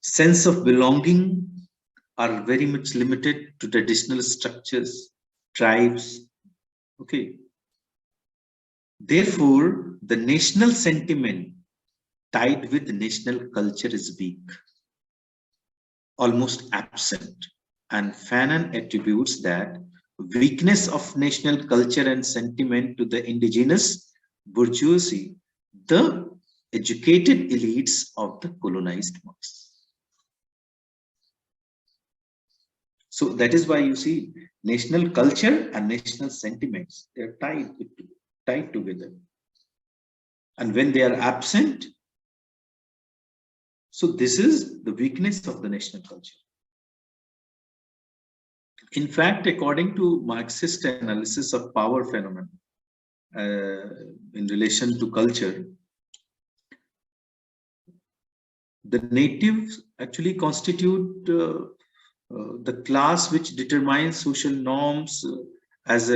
Sense of belonging are very much limited to traditional structures, tribes. Okay. Therefore, the national sentiment tied with national culture is weak, almost absent. And Fanon attributes that weakness of national culture and sentiment to the indigenous bourgeoisie, the educated elites of the colonized masses. So that is why you see national culture and national sentiments, they're tied together. And when they are absent, so this is the weakness of the national culture. In fact, according to Marxist analysis of power phenomenon in relation to culture, the natives actually constitute the class which determines social norms as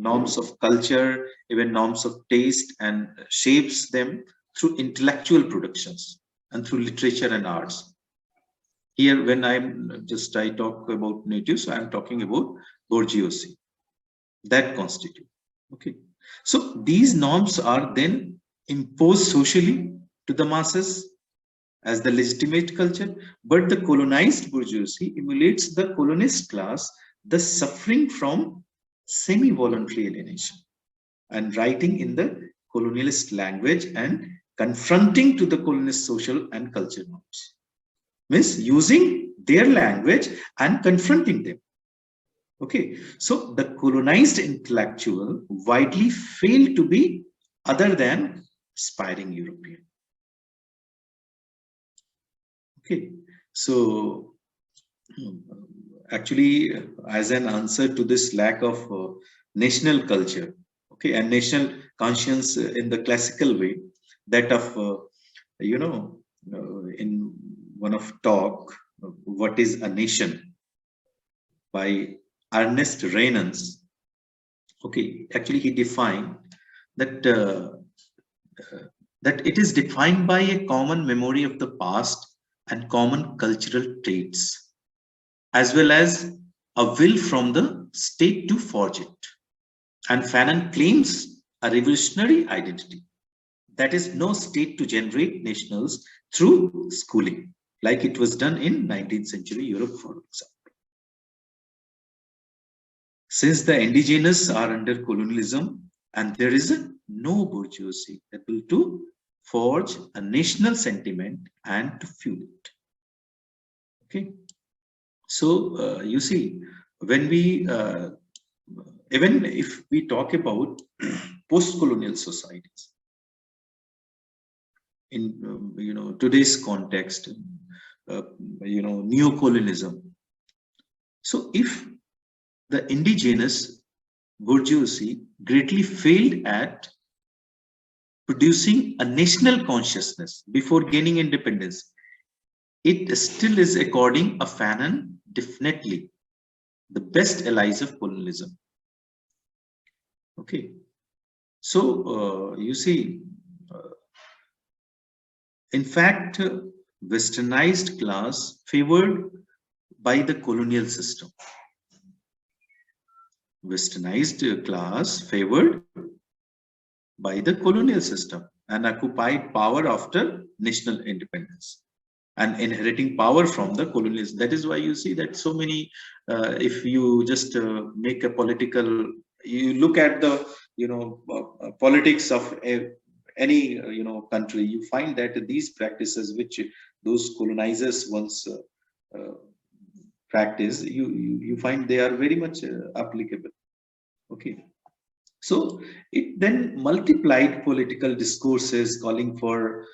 norms of culture, even norms of taste, and shapes them through intellectual productions and through literature and arts. Here, when I talk about natives, I'm talking about bourgeoisie that constitute. Okay, so these norms are then imposed socially to the masses as the legitimate culture, but the colonized bourgeoisie emulates the colonist class, thus suffering from semi-voluntary alienation and writing in the colonialist language and confronting to the colonist social and cultural norms. Means using their language and confronting them. Okay, so the colonized intellectual widely failed to be other than aspiring European. Okay, so actually, as an answer to this lack of national culture, okay, and national conscience in the classical way, that of in one of talk, What is a Nation by Ernest Renan. Okay, actually he defined that that it is defined by a common memory of the past and common cultural traits, as well as a will from the state to forge it. And Fanon claims a revolutionary identity. That is, no state to generate nationals through schooling, like it was done in 19th century Europe, for example. Since the indigenous are under colonialism and there is no bourgeoisie able to forge a national sentiment and to fuel it. Okay, so you see, when we even if we talk about post-colonial societies in today's context, neo-colonialism. So if the indigenous bourgeoisie greatly failed at producing a national consciousness before gaining independence, it still is, according to Fanon, definitely the best allies of colonialism. Okay, so you see, in fact, westernized class favored by the colonial system. Westernized class favored by the colonial system and occupied power after national independence and inheriting power from the colonialists. That is why you see that so many, if you just make a political, you look at the politics of any country, you find that these practices which those colonizers once practice, you find they are very much applicable. Okay, so it then multiplied political discourses calling for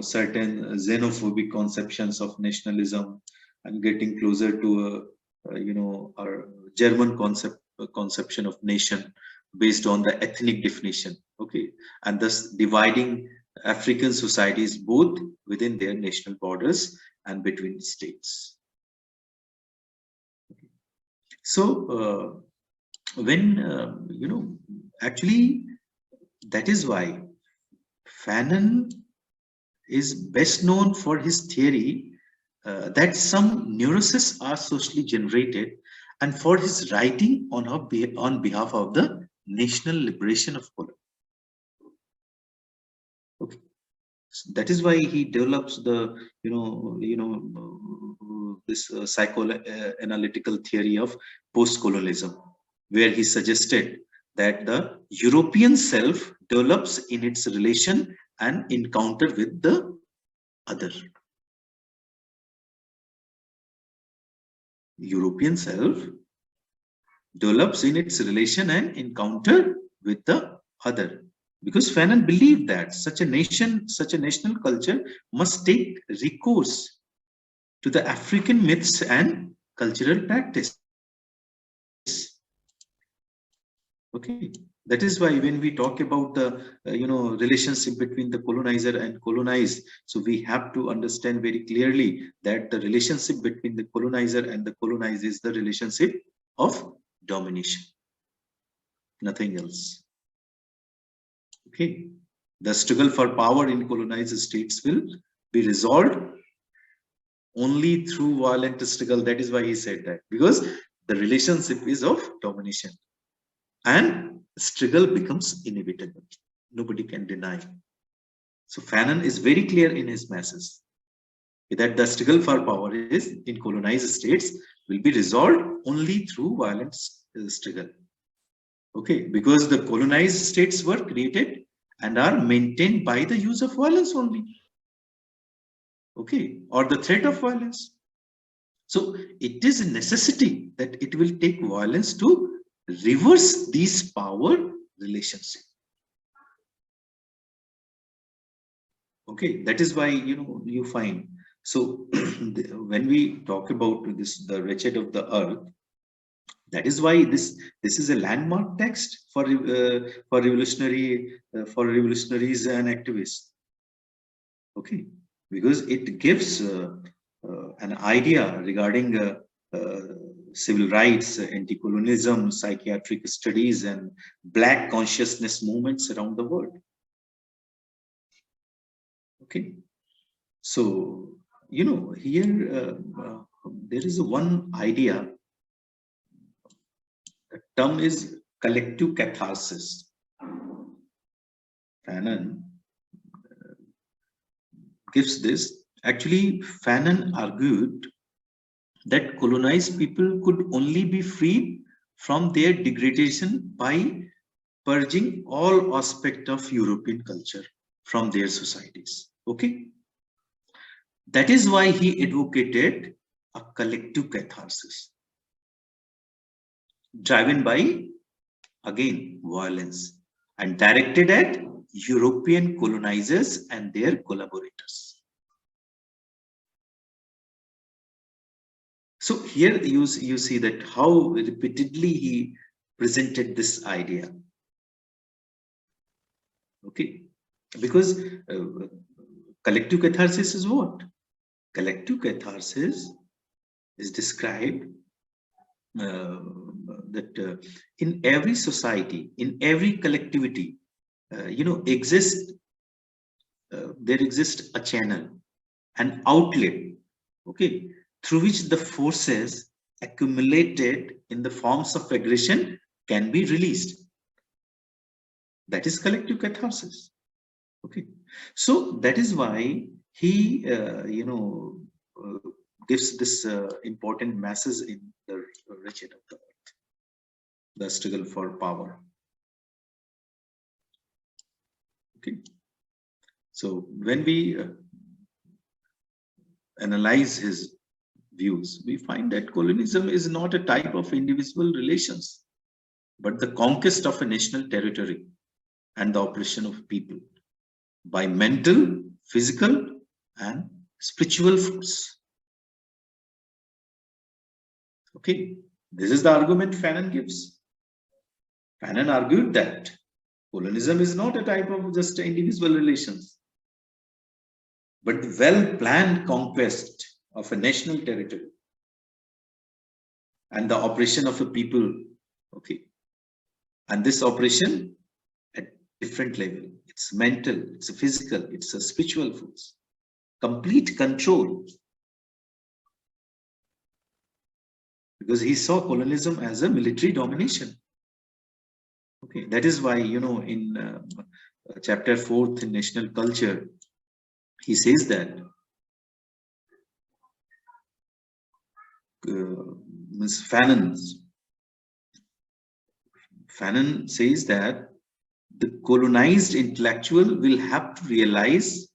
certain xenophobic conceptions of nationalism and getting closer to our German conception of nation based on the ethnic definition. Okay, and thus dividing African societies both within their national borders and between states. So when actually that is why Fanon is best known for his theory that some neuroses are socially generated, and for his writing on behalf of the national liberation of Poland. Okay, so that is why he develops the this psychoanalytical theory of post-colonialism, where he suggested that the European self develops in its relation and encounter with the other. European self develops in its relation and encounter with the other. Because Fanon believed that such a national culture must take recourse to the African myths and cultural practice. Okay, that is why when we talk about the relationship between the colonizer and colonized, so we have to understand very clearly that the relationship between the colonizer and the colonized is the relationship of domination, nothing else. Okay, the struggle for power in colonized states will be resolved only through violent struggle. That is why he said that, because the relationship is of domination and struggle becomes inevitable. Nobody can deny. So Fanon is very clear in his message that the struggle for power is in colonized states will be resolved only through violent struggle. Okay, because the colonized states were created and are maintained by the use of violence only. Okay, or the threat of violence. So it is a necessity that it will take violence to reverse these power relationships. Okay, that is why you find. So when we talk about this, the wretched of the earth, that is why this is a landmark text for revolutionaries and activists. Okay, because it gives an idea regarding civil rights, anti-colonialism, psychiatric studies, and Black consciousness movements around the world. Okay, so here there is one idea. The term is collective catharsis. Fanon gives this. Actually, Fanon argued that colonized people could only be freed from their degradation by purging all aspects of European culture from their societies. Okay, that is why he advocated a collective catharsis driven by, again, violence and directed at European colonizers and their collaborators. So here you see that how repeatedly he presented this idea. Okay, because collective catharsis is what? Collective catharsis is described that in every society, in every collectivity, there exists a channel, an outlet, okay, through which the forces accumulated in the forms of aggression can be released. That is collective catharsis. Okay, so that is why he gives this important message in the Wretched of the Earth, the struggle for power. Okay, so when we analyze his views, we find that colonialism is not a type of individual relations, but the conquest of a national territory and the oppression of people by mental, physical, and spiritual force. Okay, this is the argument Fanon gives. Fanon argued that colonialism is not a type of just individual relations, but well-planned conquest of a national territory and the oppression of a people. Okay, and this oppression at different level. It's mental, it's a physical, it's a spiritual force. Complete control. Because he saw colonialism as a military domination. Okay, that is why, in chapter 4 in National Culture, he says that Ms. Fanon says that the colonized intellectual will have to realize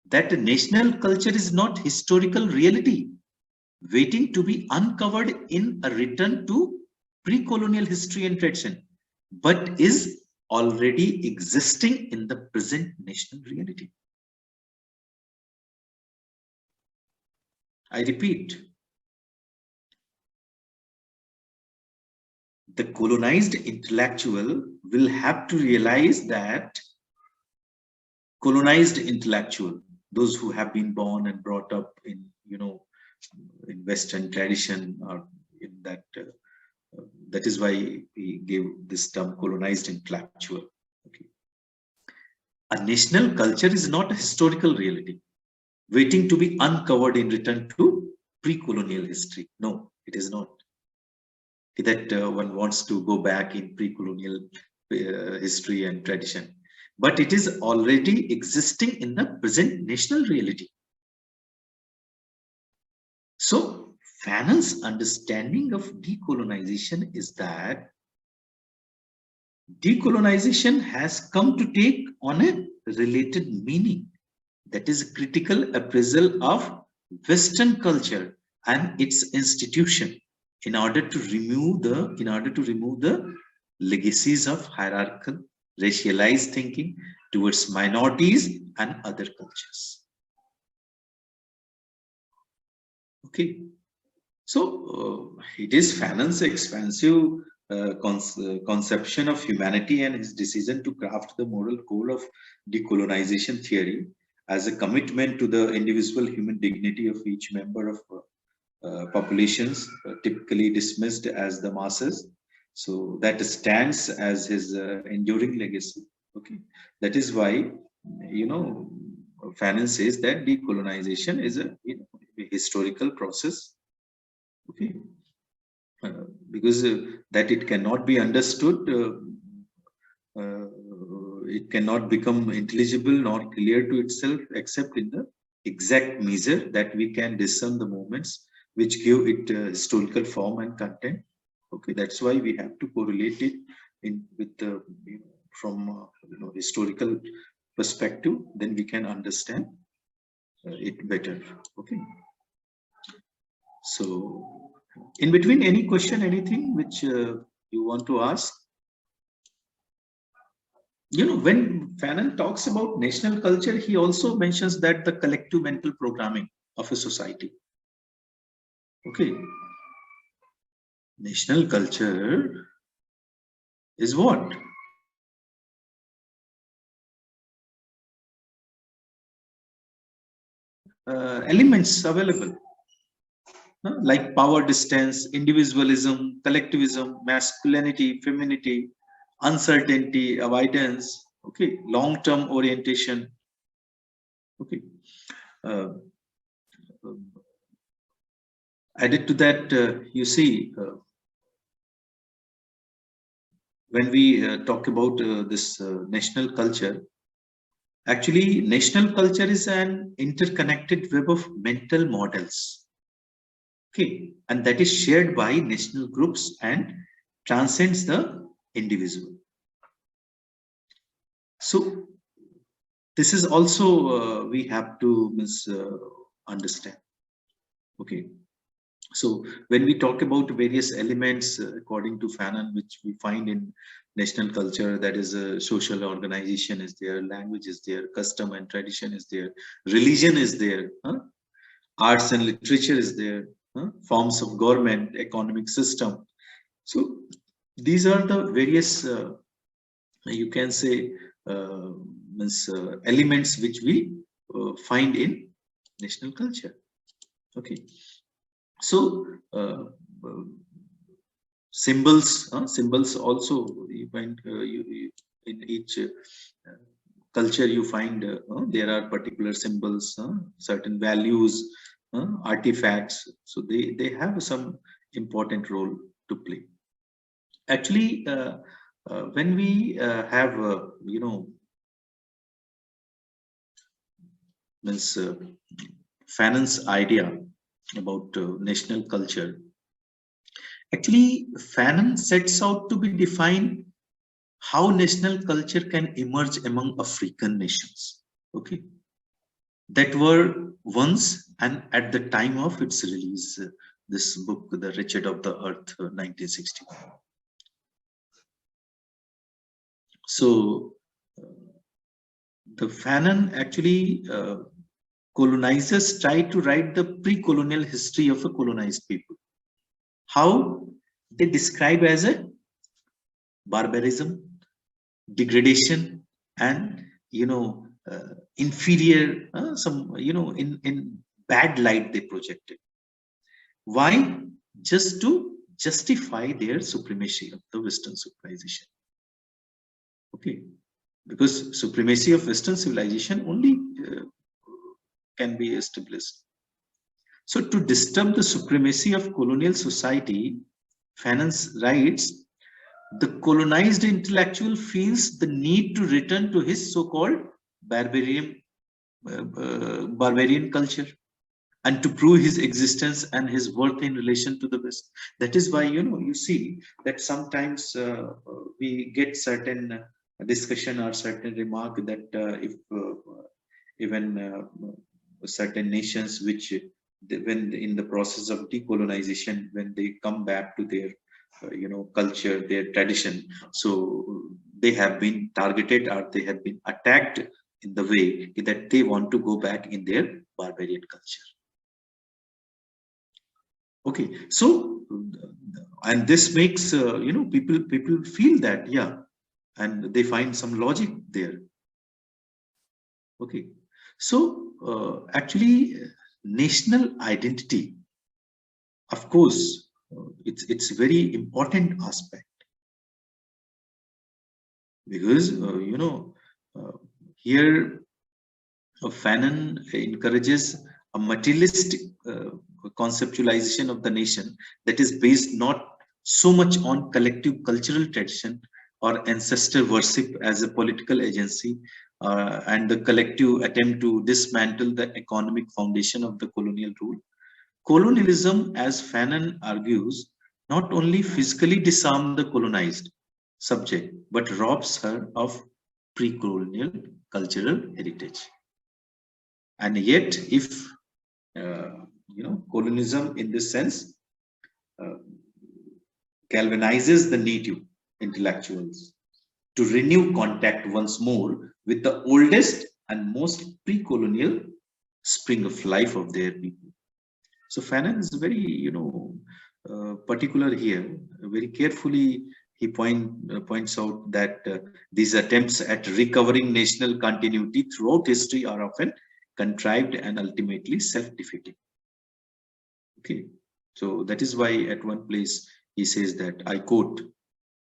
that a national culture is not historical reality, waiting to be uncovered in a return to pre-colonial history and tradition, but is already existing in the present national reality. I repeat, the colonized intellectual will have to realize that colonized intellectual, those who have been born and brought up in, in Western tradition, or in that, that is why we gave this term colonized intellectual. Okay. A national culture is not a historical reality, waiting to be uncovered in return to pre-colonial history. No, it is not. That one wants to go back in pre-colonial history and tradition, but it is already existing in the present national reality. So Fanon's understanding of decolonization is that decolonization has come to take on a related meaning, that is critical appraisal of Western culture and its institution in order to remove the legacies of hierarchical, racialized thinking towards minorities and other cultures. Okay, so it is Fanon's expansive conception of humanity and his decision to craft the moral core of decolonization theory as a commitment to the individual human dignity of each member of populations, typically dismissed as the masses. So that stands as his enduring legacy. Okay, that is why, Fanon says that decolonization is a historical process. Okay, because that it cannot be understood, it cannot become intelligible nor clear to itself except in the exact measure that we can discern the moments which give it historical form and content. Okay, that's why we have to correlate it with the from historical perspective. Then we can understand it better. Okay. So, in between, any question, anything which you want to ask? When Fanon talks about national culture, he also mentions that the collective mental programming of a society. Okay. National culture is what? Elements available, like power distance, individualism, collectivism, masculinity, femininity, uncertainty, avoidance, okay, long-term orientation. Okay. Added to that, you see, when we talk about this national culture, actually, national culture is an interconnected web of mental models. Okay, and that is shared by national groups and transcends the individual. So this is also we have to understand. Okay, so when we talk about various elements according to Fanon, which we find in national culture, that is a social organization is there, language is there, custom and tradition is there, religion is there, arts and literature is there, forms of government, economic system. So these are the various, you can say, elements which we find in national culture. Okay, so symbols also you find in each culture you find there are particular symbols, certain values, artifacts. So they have some important role to play. Actually, when we have Fanon's idea about national culture, actually Fanon sets out to be define how national culture can emerge among African nations. Okay, that were once and at the time of its release. This book, The Wretched of the Earth, 1961. So the Fanon actually, colonizers tried to write the pre-colonial history of a colonized people. How they describe as a barbarism, degradation, and inferior, some in bad light they projected. Why? Just to justify their supremacy of the Western civilization. Okay, because supremacy of Western civilization only can be established. So to disturb the supremacy of colonial society, Fanon writes, the colonized intellectual feels the need to return to his so-called barbarian culture and to prove his existence and his worth in relation to the West. That is why, you see that sometimes we get certain discussion or certain remark that if even certain nations which, when in the process of decolonization, when they come back to their culture, their tradition, so they have been targeted or they have been attacked in the way that they want to go back in their barbarian culture. Okay, so and this makes people feel that, yeah, and they find some logic there. Okay, so actually national identity, of course, it's a very important aspect, because here Fanon encourages a materialistic conceptualization of the nation that is based not so much on collective cultural tradition or ancestor worship as a political agency, and the collective attempt to dismantle the economic foundation of the colonial rule. Colonialism, as Fanon argues, not only physically disarms the colonized subject, but robs her of pre-colonial cultural heritage. And yet, if colonialism in this sense galvanizes the native intellectuals to renew contact once more with the oldest and most pre-colonial spring of life of their people. So Fanon is very, particular here. Very carefully, he points out that these attempts at recovering national continuity throughout history are often contrived and ultimately self-defeating. Okay, so that is why at one place he says that, I quote,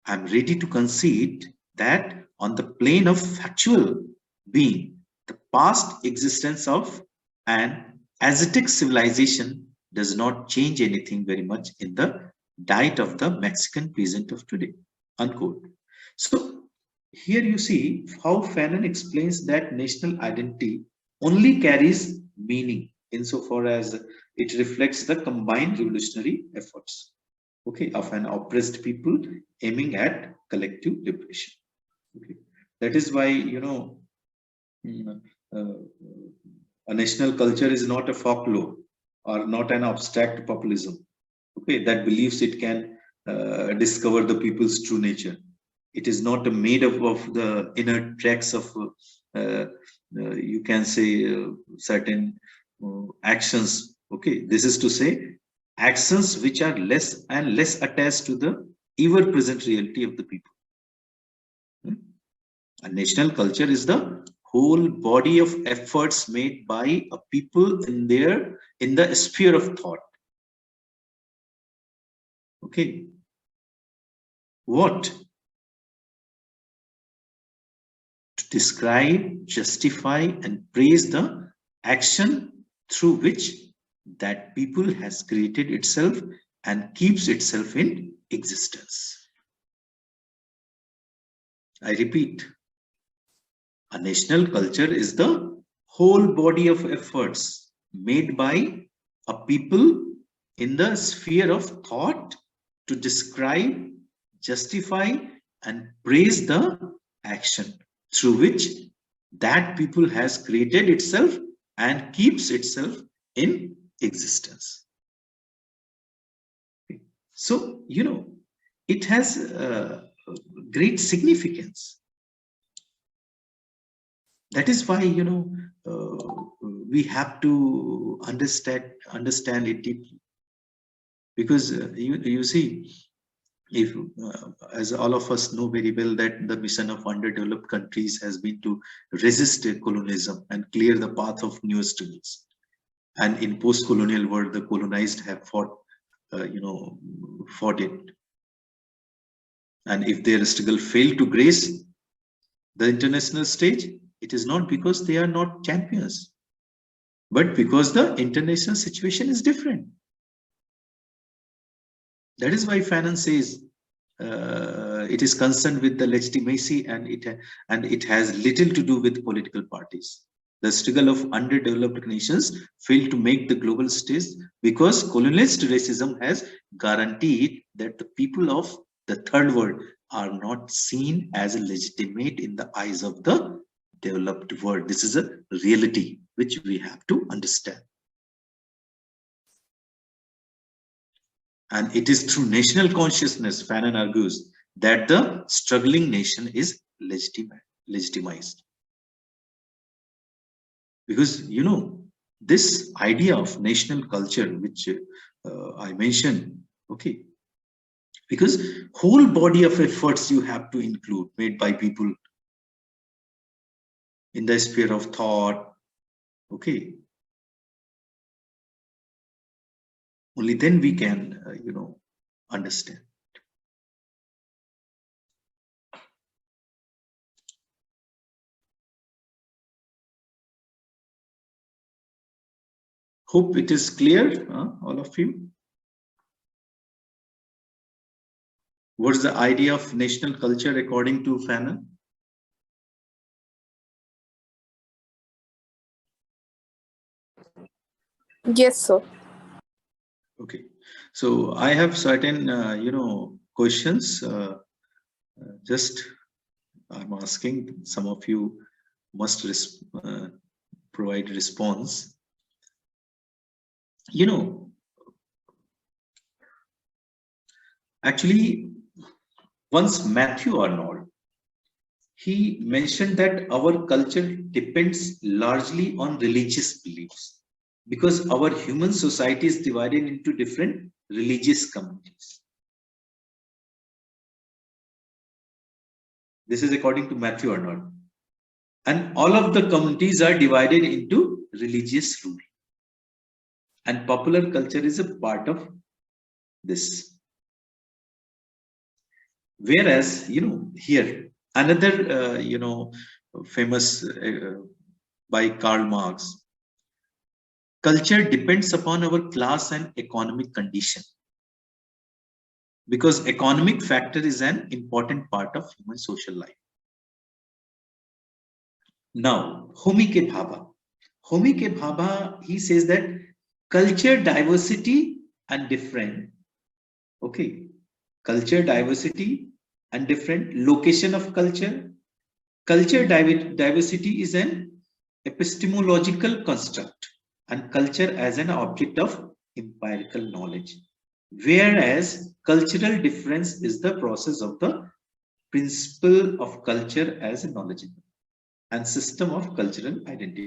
"I'm ready to concede that on the plane of factual being, the past existence of an Aztec civilization does not change anything very much in the diet of the Mexican peasant of today," unquote. So here you see how Fanon explains that national identity only carries meaning insofar as it reflects the combined revolutionary efforts, okay, of an oppressed people aiming at collective liberation. Okay, that is why a national culture is not a folklore or not an abstract populism, okay, that believes it can discover the people's true nature. It is not made up of the inner tracks of you can say certain actions. Okay, this is to say actions which are less and less attached to the ever present reality of the people. A national culture is the whole body of efforts made by a people in the sphere of thought. Okay, what? To describe, justify, and praise the action through which that people has created itself and keeps itself in existence. I repeat, a national culture is the whole body of efforts made by a people in the sphere of thought to describe, justify, and praise the action through which that people has created itself and keeps itself in existence. So, it has great significance. That is why, we have to understand it deeply. Because you see, if as all of us know very well, that the mission of underdeveloped countries has been to resist colonialism and clear the path of new struggles. And in post-colonial world, the colonized have fought it. And if their struggle failed to grace the international stage, it is not because they are not champions, but because the international situation is different. That is why Fanon says it is concerned with the legitimacy, and it has little to do with political parties. The struggle of underdeveloped nations failed to make the global stage because colonialist racism has guaranteed that the people of the third world are not seen as legitimate in the eyes of the developed world. This is a reality which we have to understand. And it is through national consciousness, Fanon argues, that the struggling nation is legitimized. Because, this idea of national culture, which I mentioned, okay, because whole body of efforts you have to include, made by people in the sphere of thought, okay, only then we can, understand. Hope it is clear, all of you. What's the idea of national culture according to Fanon? Yes, sir. Okay, so I have certain, questions. Just I'm asking, some of you must provide response. Actually, once Matthew Arnold, he mentioned that our culture depends largely on religious beliefs, because our human society is divided into different religious communities. This is according to Matthew Arnold. And all of the communities are divided into religious rule. And popular culture is a part of this. Whereas, here, another, famous by Karl Marx, culture depends upon our class and economic condition, because economic factor is an important part of human social life. Now, Homi Ke Bhabha, he says that culture diversity and different, okay, culture diversity and different location of culture. Culture diversity is an epistemological construct, and culture as an object of empirical knowledge, whereas cultural difference is the process of the principle of culture as a knowledgeable and system of cultural identity.